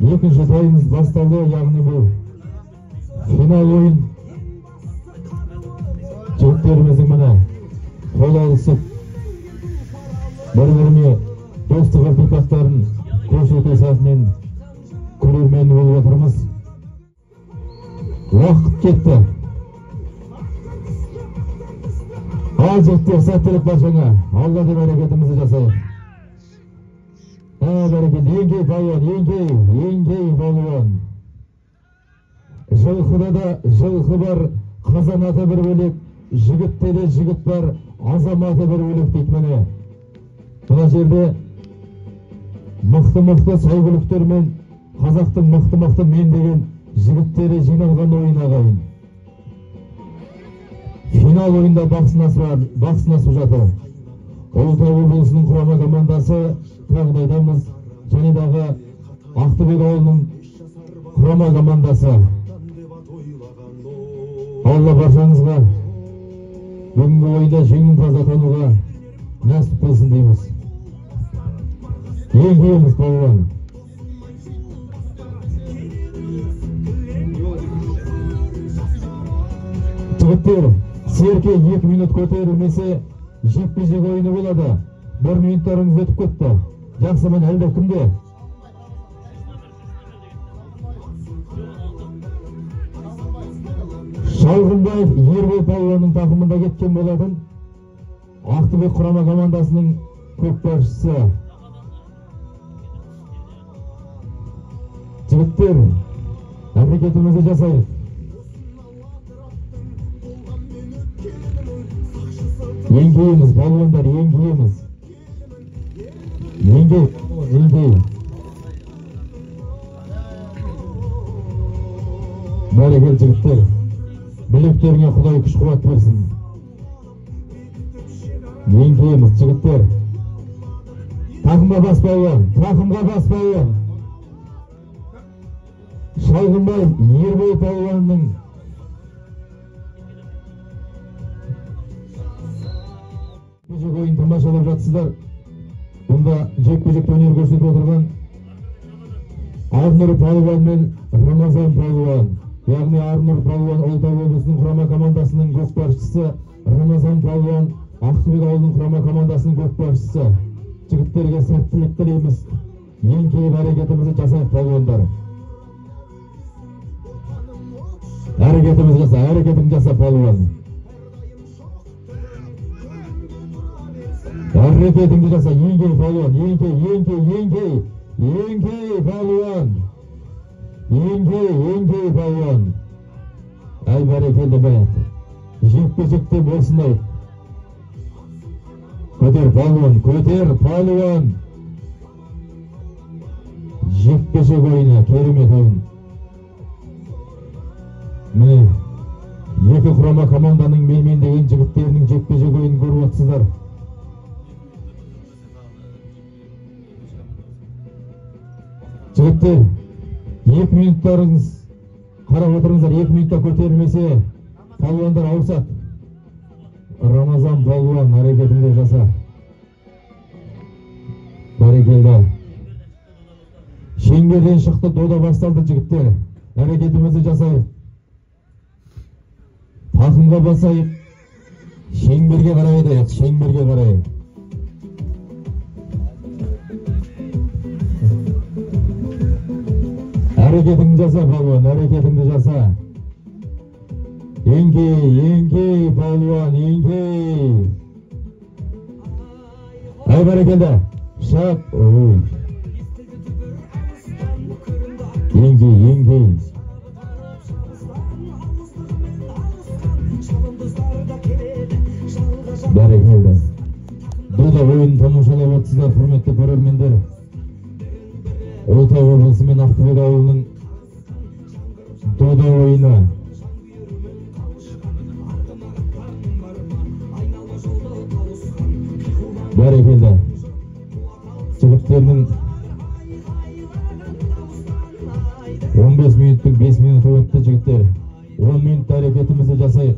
Екінші тайымыз басталды, яғни бұл финал ойын. Жігіттеріміздің міне қол алысып, бір-біріне достық ілтипаттарын көрсету сәтінен көрермен болып отырмыз. Уақыт кетті. Ал жігіттер, сәттілік баршаңа. Алла деп әрекетімізді жасайық. Бәрекет, еңкей Палуан. Жылқыда да жылқы бар, қазанаты бір бөлек, жігітте де жігіт бар, азаматы бір бөлек дейді міне. Мына жерде мықты сәйгүліктермен, қазақтың мықты мен деген жігіттері жиналған ойын ағайын. Финал ойында бақсынасып жатыр. Ұлытау облысының құрама командасы тағдайдамыз, және дағы Ақтөбе ауылының құрама командасы. Алла баршаңызға бүгінгі ойында жеңімпаз атануға нәсіп болсын дейміз. Еңкейеміз Палуан. Жігіттер, серке 2 минут көтерілмесе жекпе-жек ойыны болады. 1 минуттарыңыз өтіп кетті. Жақсымен әлде кімде? Шалғынбаев Ербол Палуанның тақымында кеткен болатын. Ақтөбе құрама командасының көкпаршысы. Жігіттер, әрекетімізді жасайық. Еңкейеміз, палуандар, еңкейеміз. Еңкей. Бәрекелді жігіттер. Білектеріңе Құдай күш қуат берсін. Еңкейміз жігіттер. Тақымға бас палуан, тақымға бас палуан. Шалғынбай Ербол палуанның жекпе-жек ойын тамашалап жатсыздар. Бұнда жекпе-жекте өнер көрсетіп отырған Арнұр палуан мен Рамазан палуан. Яғни Арнұр палуан Ұлытау облысының құрама командасының көкпаршысы, Рамазан палуан Ақтөбе ауылының құрама командасының көкпаршысы. Жігіттерге сәттілік тілейміз. Еңкейіп әрекетімізді жасайық палуандар. Әрекетімізді жаса, әрекетіңді жаса палуан. Әрекетіңді жаса, еңкей палуан, еңкей палуан. Еңкей палуан. Әй бәрекелді бәйт. Жекпе-жекте болсын ай. Көтер палуан. Жекпе-жек ойыны, керемет ойын. Міне, екі құрама команданың менмендеген жігіттерінің жекпе-жек ойынын көріп отырсыздар. Жігіттер, 2 минуттарыңыз қарап отырыңыздар, 2 минутта көтерілмесе палуандар ауысады. Рамазан палуан әрекетінде жаса. Бәрекелді. Шеңберден шықты, дода басталды жігіттер. Әрекетімізді жасайық. Тақымға басайық. Шеңберге қарай едік, шеңберге қарай. Әрекетіңді жаса палуан, әрекетіңді жаса. Еңкей палуан, еңкей. Әй бәрекелді. Шап. Еңкей. Бәрекелді. Дода ойын тамашалап отырсыздар, құрметті көрермендер. Ұлытау облысы мен Ақтөбе ауылының дода ойыны. Бәрекелді. Жігіттердің 15 минуттың 5 минуты өтті жігіттер. 10 минутта әрекетімізді жасайық.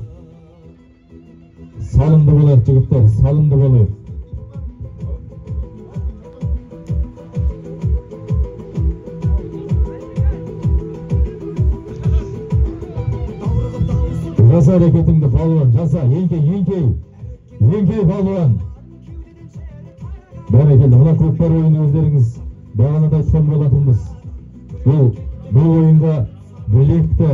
Салымды болайық жігіттер, салымды болайық. Жаса әрекетіңді палуан, жаса, еңкей палуан. Бәрекелді, мына көкпар ойыны өздеріңіз бағанада айтқан болатынбыз. Бұл ойында білекті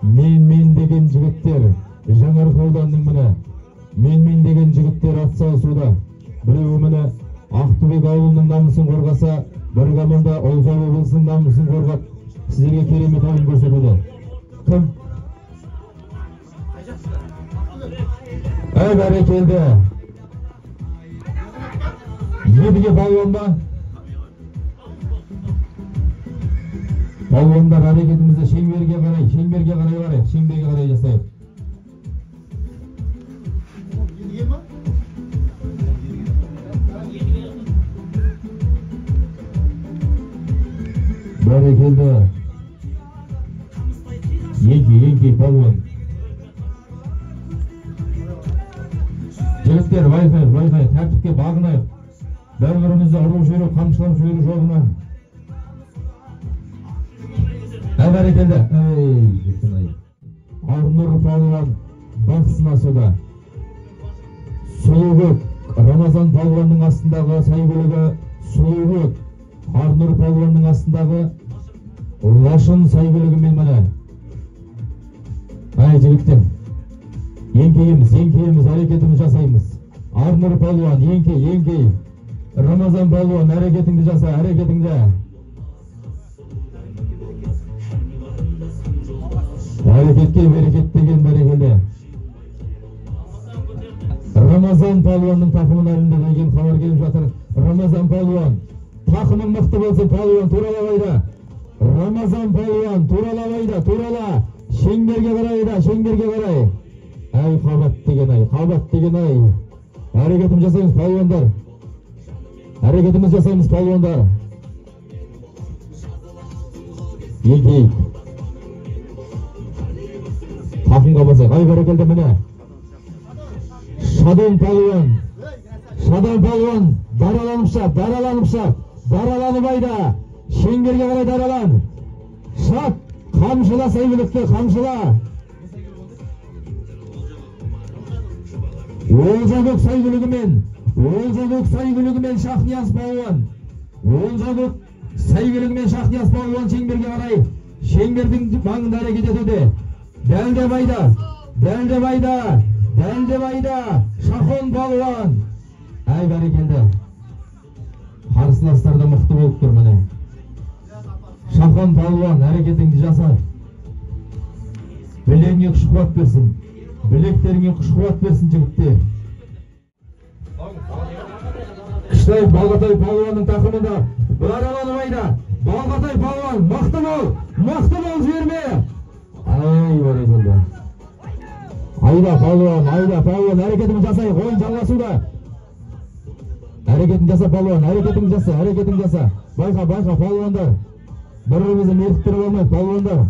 мен деген жігіттер, Жаңарқа ауданының міне мен деген жігіттер атсалысуда. Біреуі міне Ақтөбе ауылының намысын қорғаса, бір команда Ұлытау облысының намысын қорғап, сіздерге керемет ойын көрсетуде. Кім? Әй бәрекелді. Едіге палуан ба? Палуандар әрекетімізді шеңберге қарай жасайық. Бәрекелді. Еңкей палуан. Жігіттер, вайфай, тәртіпке бағынайық. Бәрбірімізді ұрып жіберу, қамшылап жіберу жоғына. Әй бәрекелді. Арнұр палуан бақ сынасуда. Сұлубек, Рамазан палуанның астындағы сайбөлігі Сұлубек. Арнұр палуанның астындағы Лашын сайбөлігімен міне. Әй жігіттер. Еңкейіміз, әрекетіміз жасаймыз. Арнұр палуан, еңкей. Рамазан палуан, әрекетіңді жаса, әрекетіңді. Әрекетке берекет деген бәрекелді. Рамазан палуанның тақымын әлінде деген хабар келіп жатыр. Рамазан палуан, тақымың мықты болсын, палуан туралабайда. Рамазан палуан, туралабайда, турала. Шеңберге қарай да, шеңберге қарай. Ай, қабат деген ай. Әрекетім жасаймыз, палуандар. Әрекетіміз жасаймыз, палуандар. Еңкейік. Тақымға басайық. Ай, бәрекелді міне. Шадон палуан. Дараланып айда. Шеңберге қарай даралан. Шат. Қамшыла Сайгүлікті, қамшыла. Олжагөк Сайгүлігімен Шахнияз палуан. Шахнияз палуан шеңберге қарай. Шеңбердің маңында әрекет етуде. Дәлдеп айда. Шахон палуан. Ай, бәрекелді. Қарсыластар да мықты болып тұр міне. Шахон палуан, әрекетіңді жаса. Білегіңе күш қуат берсін. Білектеріңе күш қуат берсін, жігіттер. Кішілай Балғатай палуанның тақымында. Дараланып айда. Балғатай палуан, мықты бол, жіберме. Ай, бәрекелді. Айда палуан, әрекетіңді жасайық, ойын жалғасуда. Әрекетін жаса палуан, әрекетін жаса. Байқа, палуандар. Бірімізді мерттіріп алмайды, палуандар.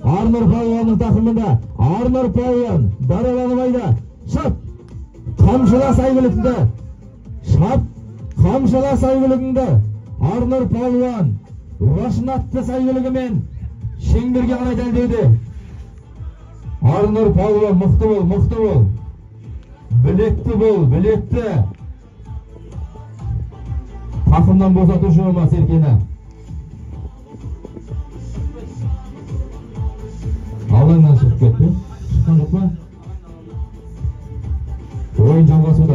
Арнұр палуанның тақымында. Арнұр палуан, дараланып айда. Шап! Қамшыла Сайгүлігіңді. Арнұр палуан, Рашнатты Сайгүлігімен шеңберге қарай дәлдеуде. Арнұр палуан, мықты бол. Білекті. Тақымнан босатушы болма Серкені. Алаңнан шығып кетті. Шыққан жоқ па? Ойын жалғасуда.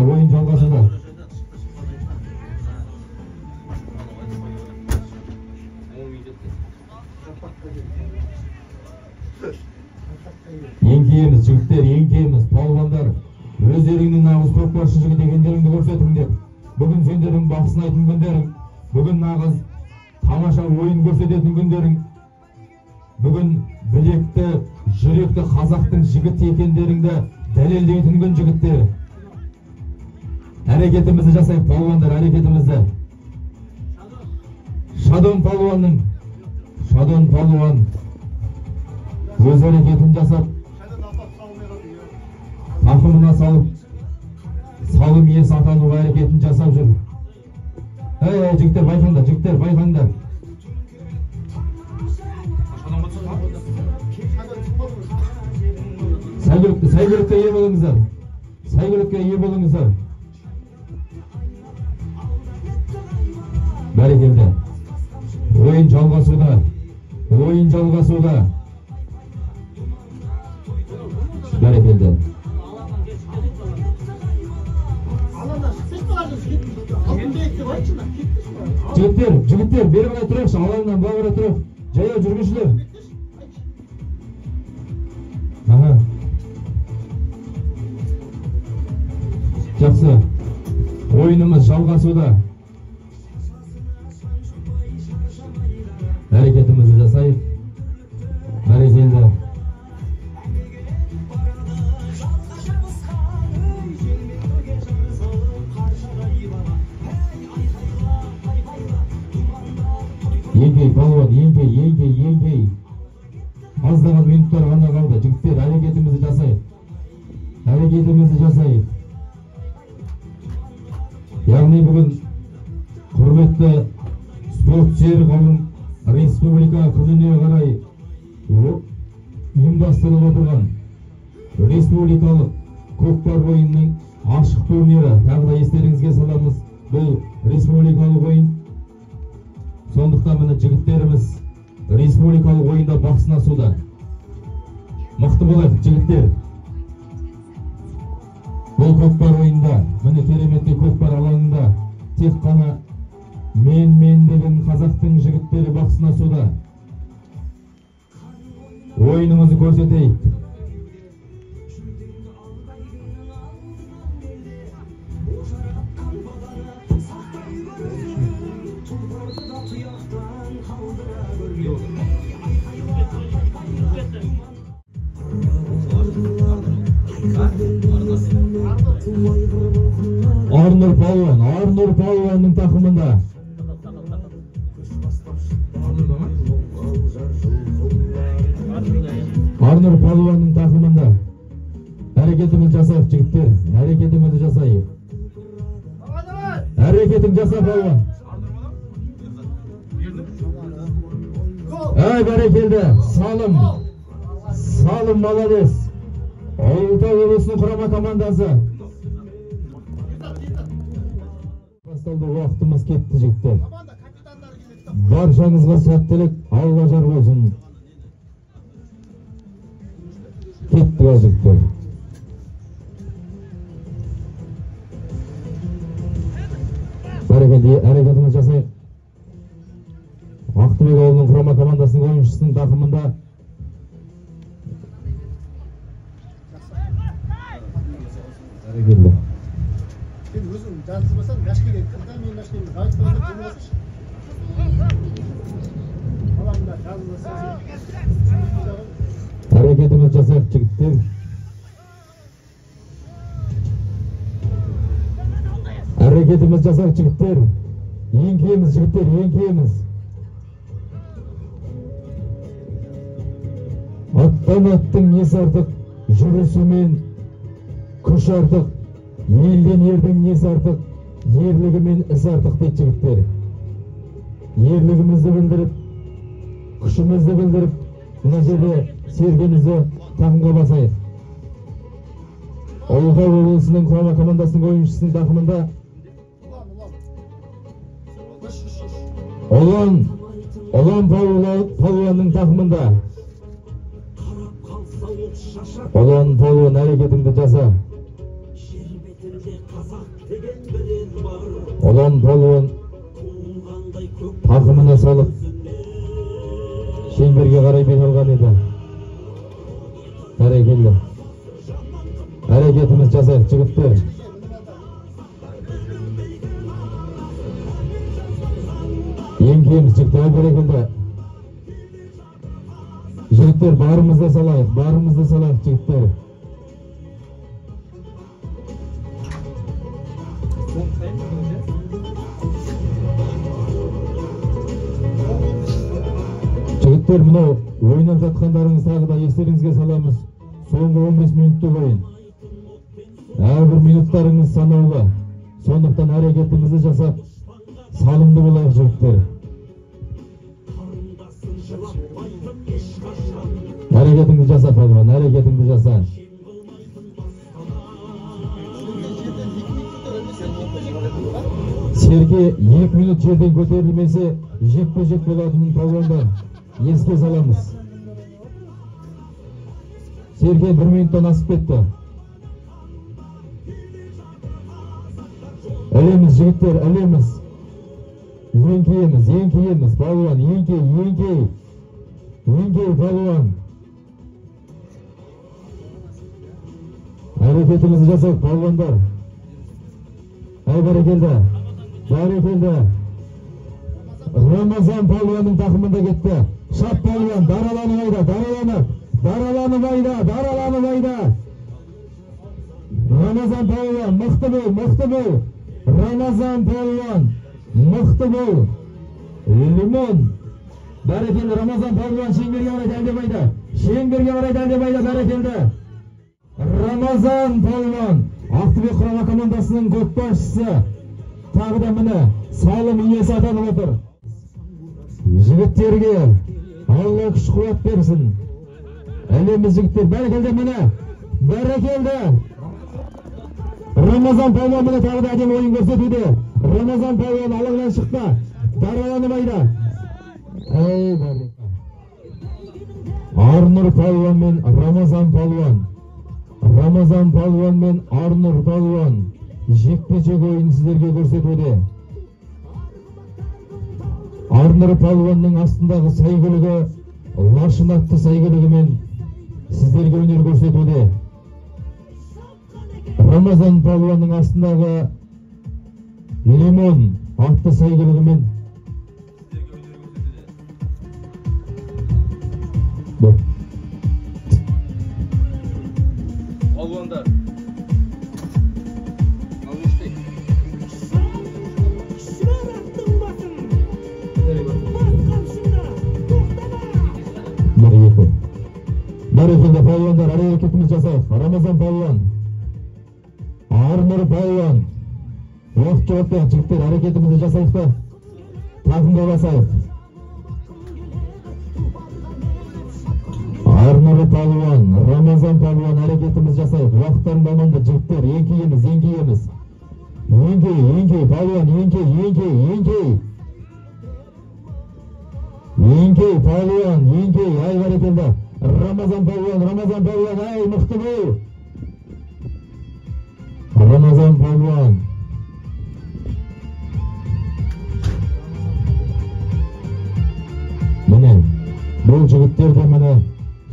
Еңкейеміз, жігіттер, палуандар. Өздеріңнің нағыз көкпаршы жігіт екендеріңді көрсетіңдер. Бүгін сендердің бақ сынайтын күндерің. Бүгін нағыз тамаша ойын көрсететін күндерің. Бүгін білекті, жүректі қазақтың жігіт екендеріңді дәлелдейтін күн, жігіттер. Әрекетімізді жасайық, палуандар, әрекетімізді. Шадон палуан өз әрекетін жасап, тақымына салым есі атануға әрекетін жасап жүр. Жігіттер, байқаңдар. Сайгүлікке ие болыңыздар. Бәрекелді. Ойын жалғасуда. Бәрекелді. Жігіттер, бері қарай тұрайықшы, алаңнан бұға қарай тұрайық. Жаяу жүргіншілер. Жақсы. Ойынымыз жалғасуда. Әрекетімізді жасайық. Бәрекелді. Еңкей, палуан, еңкей. Аздаған минуттар ғана қалды. Жігіттер, әрекетімізді жасайық. Яғни бүгін құрметті спорт сүйер қауым республика күніне қарай ұйымдастырылып отырған республикалық көкпар ойынның ашық турнирі. Тағы да естеріңізге саламыз, бұл республикалық ойын. Сондықтан міне жігіттеріміз республикалық ойында бақ сынасуда. Мықты болайық, жігіттер. Бұл көкпар ойында, міне кереметті көкпар алаңында тек қана мен деген қазақтың жігіттері бақ сынасуда. Ойынымызды көрсетейік. Арнұр Палуанның тақымында. Арнұр Палуанның тақымында. Әрекетіміз жасайық, жігіттер. Әрекетімізді жасайық. Әрекетің жаса, Палуан. Бәрекелді. Салым молодец. Ұлытау облысының құрама командасы. Басталды, уақытымыз кетті, жігіттер. Баршаңызға сәттілік, Алла жар болсын. Кетті, жігіттер. Бәрекелді, әрекетіміз жасайық. Ақтөбе ауылының құрама командасының ойыншысының тақымында. Бәрекелді. Сен өзің жазылмасаң, мәшкеге кірді, мен мәшкеге жазылмасам, келмесінші. Баламда жазылмасаң, әрекетіміз жасайық, жігіттер. Әрекетіміз жасайық, жігіттер. Еңкейміз, жігіттер, еңкейміз. Аттың несі артық, жүрісімен күш артық, елден ердің несі артық, ерлігімен іс артық дейді, жігіттер. Ерлігімізді білдіріп, күшімізді білдіріп, мына жерде сергімізді тақымға басайық. Ұлытау облысының құрама командасының ойыншысының тақымында Ұлан Палуанның тақымында. Ұлан Палуан, әрекетіңді жаса. Ұлан Палуан тақымына салып шеңберге қарай бет алған еді. Бәрекелді. Әрекетіміз жасайық, жігіттер. Еңкейміз, жігіттер, бәрекелді. Жігіттер, барымызды салайық, жігіттер. Жігіттер, мынау ойнап жатқандарыңыз тағы да естеріңізге саламыз. Соңғы 15 минуттық ойын. Әрбір минуттарыңыз санаулы. Сондықтан әрекетімізді жасап, салымды болайық, жігіттер. Әрекетіңді жаса, Палуан, әрекетіңді жаса. Серке 2 минут жерден көтерілмесе, жекпе-жек болатынын Палуандар еске саламыз. Серке 1 минуттан асып кетті. Әлеміз, жігіттер, әлеміз. Еңкейміз, Палуан, еңкей, Палуан. Әрекетімізді жасайық, Палуандар. Бәрекелді. Рамазан Палуанның тақымында кетті. Шап, Палуан, дараланып айда. Рамазан Палуан, мықты бол. Рамазан Палуан, мықты бол. Лимон. Бәрекелді, Рамазан Палуан шеңберге қарай дәлдеп айда, бәрекелді. Рамазан Палуан, Ақтөбе құрама командасының көкбасшысы. Тағы да міне салым иесі атанып отыр. Жігіттерге Алла күш қуат берсін. Әлеміз, жігіттер, бәрекелді, міне. Бәрекелді. Рамазан Палуан міне тағы да әдемі ойын көрсетуде. Рамазан Палуан алаңнан шықпа. Дараланып айда. Арнұр Палуан мен Рамазан мен Арнұр Палуан жекпе-жек ойын сіздерге көрсетуде. Арнұр Палуанның астындағы сәйгүлігі, лашын атты сәйгүлігімен сіздерге өнер көрсетуде. Рамазан Палуанның астындағы лимон атты сәйгүлігімен Палуандар, Бәрекелді палуандар, әрекетіміз жасайық. Рамазан палуан, Арнұр палуан. Уақыт жоғалтпайық жігіттер, әрекетімізді жасайық та тақымға басайық. Арнұр палуан, Рамазан палуан, әрекетіміз жасайық. Уақыттарын болмаңды жігіттер, еңкейеміз, еңкейеміз. Еңкей, палуан, еңкей. Еңкей, палуан, еңкей, ай бәрекелді. Рамазан палуан, ай, мықты бұл. Рамазан палуан. Міне, бұл жігіттер де міне,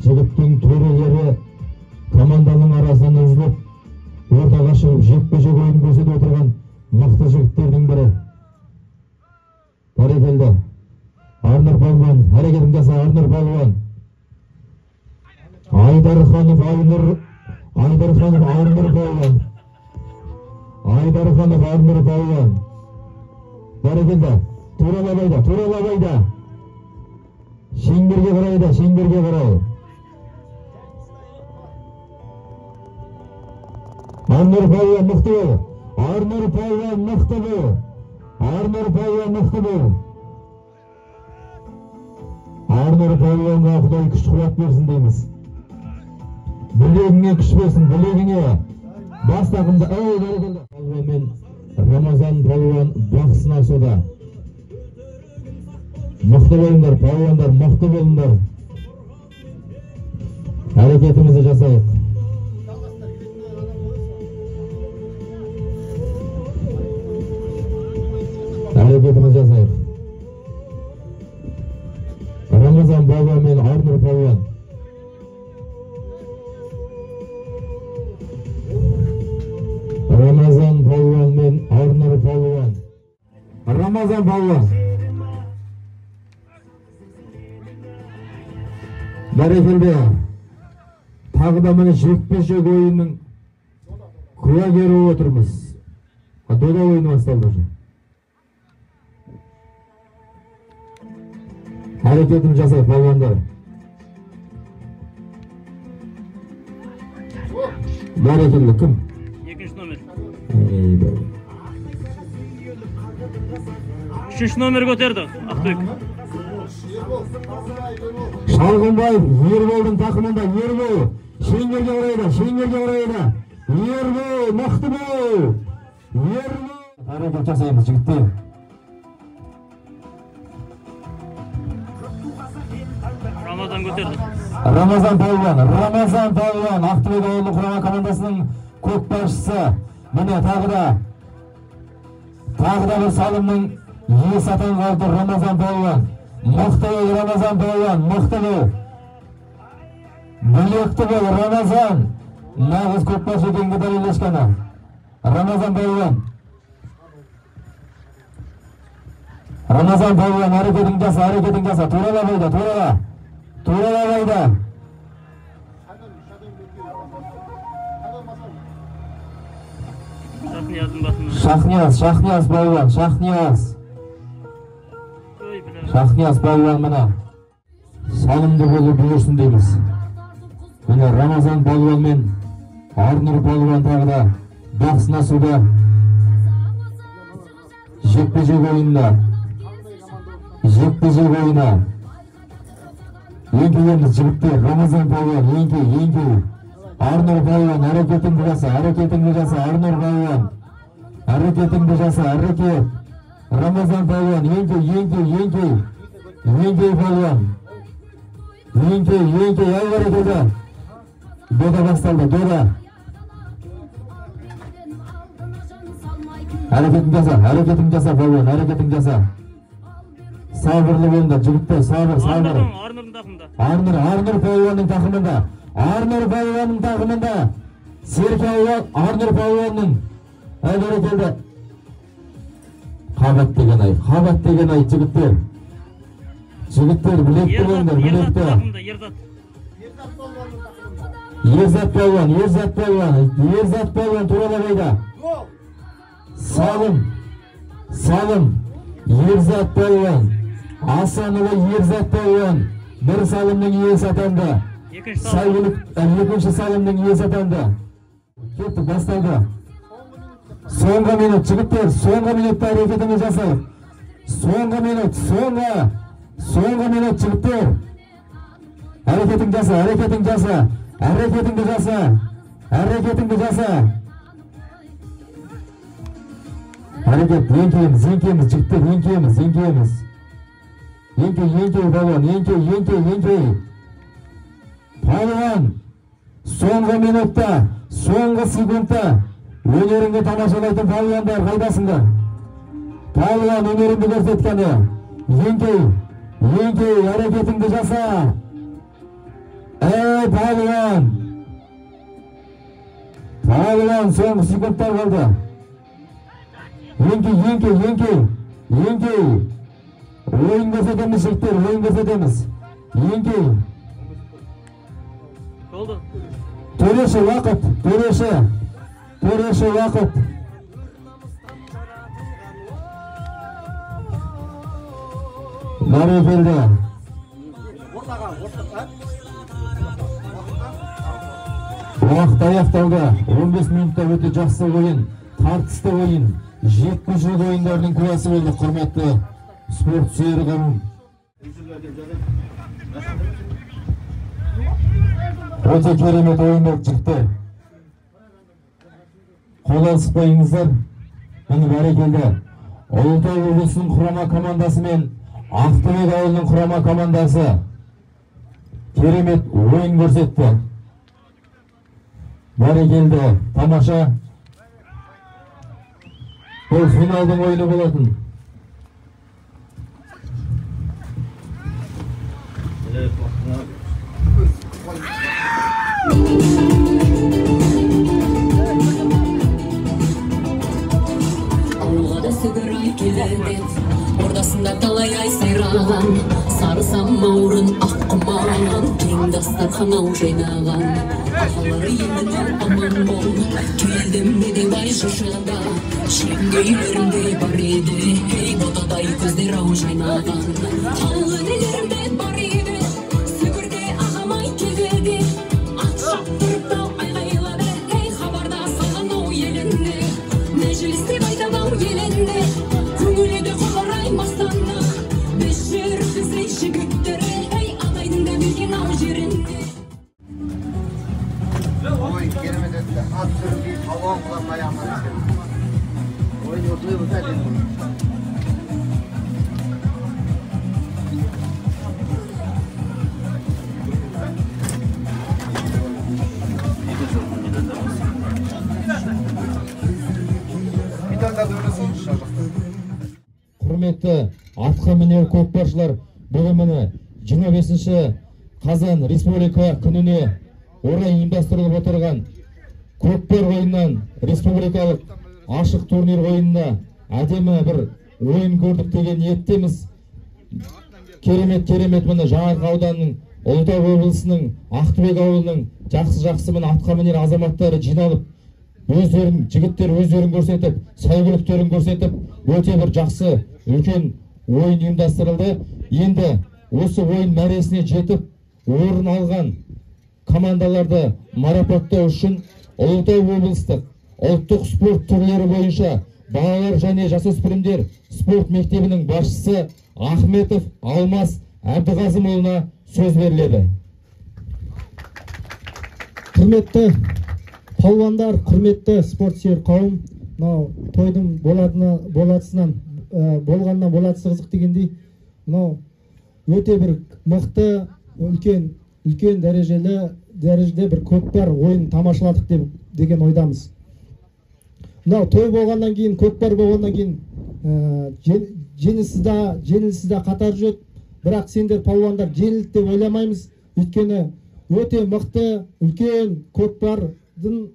жігіттің төрелері команданың арасынан үзіліп, ортаға шығып жекпе-жек ойын көрсетіп отырған мықты жігіттердің бірі. Бәрекелді. Арнұр палуан, әрекетін жаса, Арнұр палуан. Айдарханов Арнұр палуан. Бәрекелді. Туралабайда. Шеңберге қарай. Арнұр палуан мықты бол. Арнұр палуан мықты бол. Арнұр палуанға Құдай күш қуат берсін дейміз. Білегіңе күш берсін, білегіңе. Бас тақымда, ой, бәрекелді. Палуан мен Рамазан палуан бақ сынасуда. Мықты болыңдар, палуандар, мықты болыңдар. Әрекетімізді жасайық. Рамазан палуан мен Арнұр палуан. Рамазан палуан. Бәрекелді. Тағы да міне жекпе-жек ойынның куәгері отырмыз. Дода ойыны басталды. Әрекетін жасайық, палуандар. Бәрекелді, кім? Екінші номер. Үшінші номер көтерді, Ақтөк. Шалғынбаев, Ерболдың тақымында, Ербол. Шеңберге орайда. Ербол, мықты бол. Әрекет жасаймыз, жігіттер. Рамазан палуан, Ақтөбе ауылдық құрама командасының көкпаршысы. Міне тағы да бір салымның иесі атанған Рамазан палуан. Мықты бол, Рамазан палуан, мықты бол. Білекті бол, Рамазан. Нағыз көкпаршы екенге дәлелдескені. Рамазан палуан. Әрекетін жаса, туралабайда. Шахнияз палуан, Шахнияз палуан мына. Салымды болу бұйырсын дейміз. Міне Рамазан палуан мен Арнұр палуан тағы да бақ сынасуда. Жекпе-жек ойына. Еңкейеміз жігіттер, Рамазан палуан, еңкей. Арнұр палуан, әрекетіңді жаса, Арнұр палуан. Әрекетіңді жаса, әрекет. Рамазан палуан, еңкей. Еңкей палуан. Еңкей, ай әрекеті. Дода басталды, дода. Әрекетің жаса, палуан, әрекетің жаса. Сабырлы болыңдар, жігіттер, сабыр. Арнұр палуанның тақымында. Серке Арнұр палуанның. Әлдері келді. Қабат деген ай, жігіттер. Жігіттер, білекті болыңдар, білекті. Ерзат палуан, туралабайда. Салым. Ерзат палуан. Асанұлы Ерзат палуан. Бір салымның иесі атанды. Saygılık ekінші салымның иесі атанды. Кеттік, басталды. Соңғы минут, жігіттер, соңғы минутта әрекетіңіз жасайық. Соңғы минут, соңғы минут, жігіттер. Әрекетіңді жаса, әрекетіңді жаса, әрекетіңді жаса, әрекетіңді жаса. Әрекет, еңкейміз, жігіттер, еңкейміз. Еңкей, балуан, еңкей. Палуан, соңғы минутта, соңғы секундта өнеріңді тамашалайтын палуандар қайдасыңдар? Палуан өнеріңді көрсеткені. Еңкей, әрекетіңді жаса. Эй, палуан, соңғы секундтар қалды. Еңкей. Ойын көрсетеміз, жігіттер, Еңкей. Төреші уақыт. Бәрекелді. Уақыт аяқталды. 15 минутта өте жақсы ойын, тартысты ойын, жекпе-жек ойындардың куәсі болды, құрметті спорт сүйер қауым. Өте керемет ойын болып шықты. Қол алысып қойыңыздар. Міне бәрекелді. Ұлытау облысының құрама командасы мен Ақтөбе ауылының құрама командасы керемет ойын көрсетті. Бәрекелді, тамаша. Бұл финалдың ойыны болатын. Ауылға да сүгірай келеді, ордасында талай ай сайраған, сары самаурын ақ құман, кең дастархан ау жайнаған. Ағалары елдің аман бол, келдім беде бай жошыда, шеңгейлерімде бар еді, ей ботадай көздер ау жайнаған. Талғы делерімде бар еді, сүгірде ағамай келеді, ат шаптырып тау айғайлады, ей хабарда салған ау елінде, мәжілісте байтан ау елінде, көңіледі қоларай мақтанды, біз жүргізей жігіттері, ей атайдың да берген ау жерінде. Ой, керемет етті. Ат сүрінбей, палуан қылар аяғынан түскен. Ойын осылай болса әден. Құрметті атқа мінер көкпаршылар, бүгін міне 25 қазан республика күніне орай ұйымдастырылып отырған көкпар ойыннан республикалық ашық турнир ойынына әдемі бір ойын көрдік деген ниеттеміз. Керемет міне Жаңаарқа ауданының, Ұлытау облысының, Ақтөбе ауылының жақсы міне атқа мінер азаматтары жиналып, жігіттер өздерін көрсетіп, сәйгүліктерін көрсетіп, өте бір жақсы үлкен ойын ұйымдастырылды. Енді осы ойын мәресіне жетіп, орын алған командаларды марапаттау үшін Ұлытау облыстық ұлттық спорт түрлері бойынша балалар және жасөспірімдер спорт мектебінің басшысы Ахметов Алмас Әбдіғазымұлына сөз беріледі. Құрметті палуандар, құрметті спортсүйер қауым, мынау тойдың болғаннан болатысы қызық дегендей, мынау өте бір мықты, үлкен дәрежеде бір көкпар ойын тамашаладық деген ойдамыз. Мынау той болғаннан кейін, көкпар болғаннан кейін жеңілсіз да қатар жүреді, бірақ сендер палуандар жеңілді деп ойламаймыз. Өйткені өте мықты, үлкен көкпардың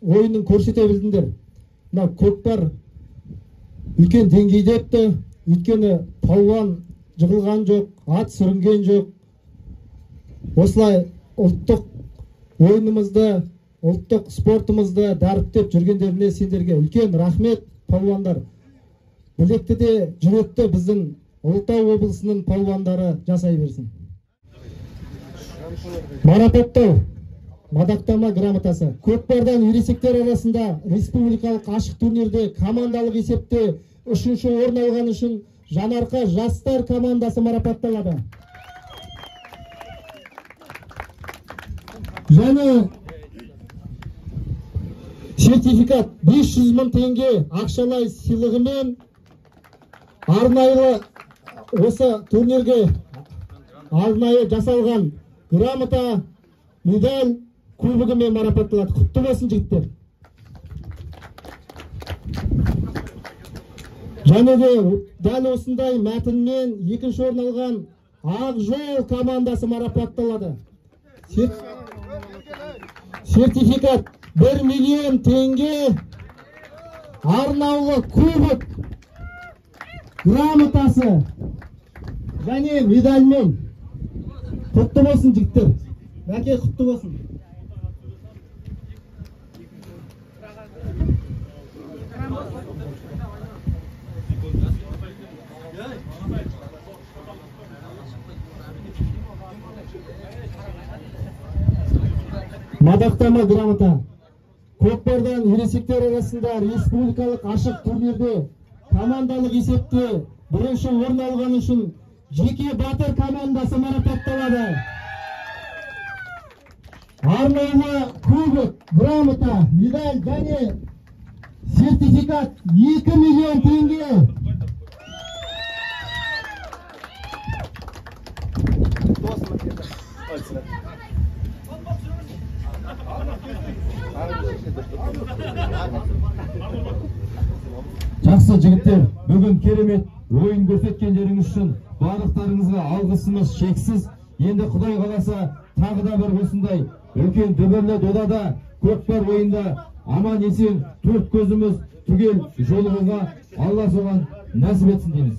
ойынын көрсете білдіңдер. Мынау көкпар үлкен деңгейде өтті. Өйткені палуан жығылған жоқ, ат сүрінген жоқ. Осылай ұлттық ойынымызды, ұлттық спортымызды дәріптеп жүргендеріне сендерге үлкен рахмет, палуандар. Білекті де жүректі біздің Ұлытау облысының палуандары жасай берсін. Марапаттау, мадақтама грамотасы. Көкпардан ересектер арасында республикалық ашық турнирде командалық есепте 3-ші орын алған үшін Жанарқа жастар командасы марапатталады. Және сертификат 500 мың теңге ақшалай сыйлығымен арнайы осы турнирге арнайы жасалған грамота, медаль, кубогымен марапатталады. Құтты болсын жігіттер. Және де дәл осындай мәтінмен 2-ші орын алған Ақжол командасы марапатталады. Сертификат 1 миллион теңге, арнаулы кубок, грамотасы және медальмен. Құтты болсын жігіттер. Мәке құтты болсын. Мадақтама грамота. Көкпардан ересектер арасында республикалық ашық турнирде командалық есепте 1-ші орын алған үшін жеке батыр командасы марапатталады. Арнайы кубок, грамота, медаль және сертификат 2 миллион теңге. Жақсы жігіттер, бүгін керемет ойын көрсеткендеріңіз үшін барлықтарыңызға алғысымыз шексіз. Енді Құдай қаласа тағы да бір осындай үлкен дүбірлі додада көкпар ойында аман есен 4 көзіміз түгел жолығуға Алла соған нәсіп етсін дейміз.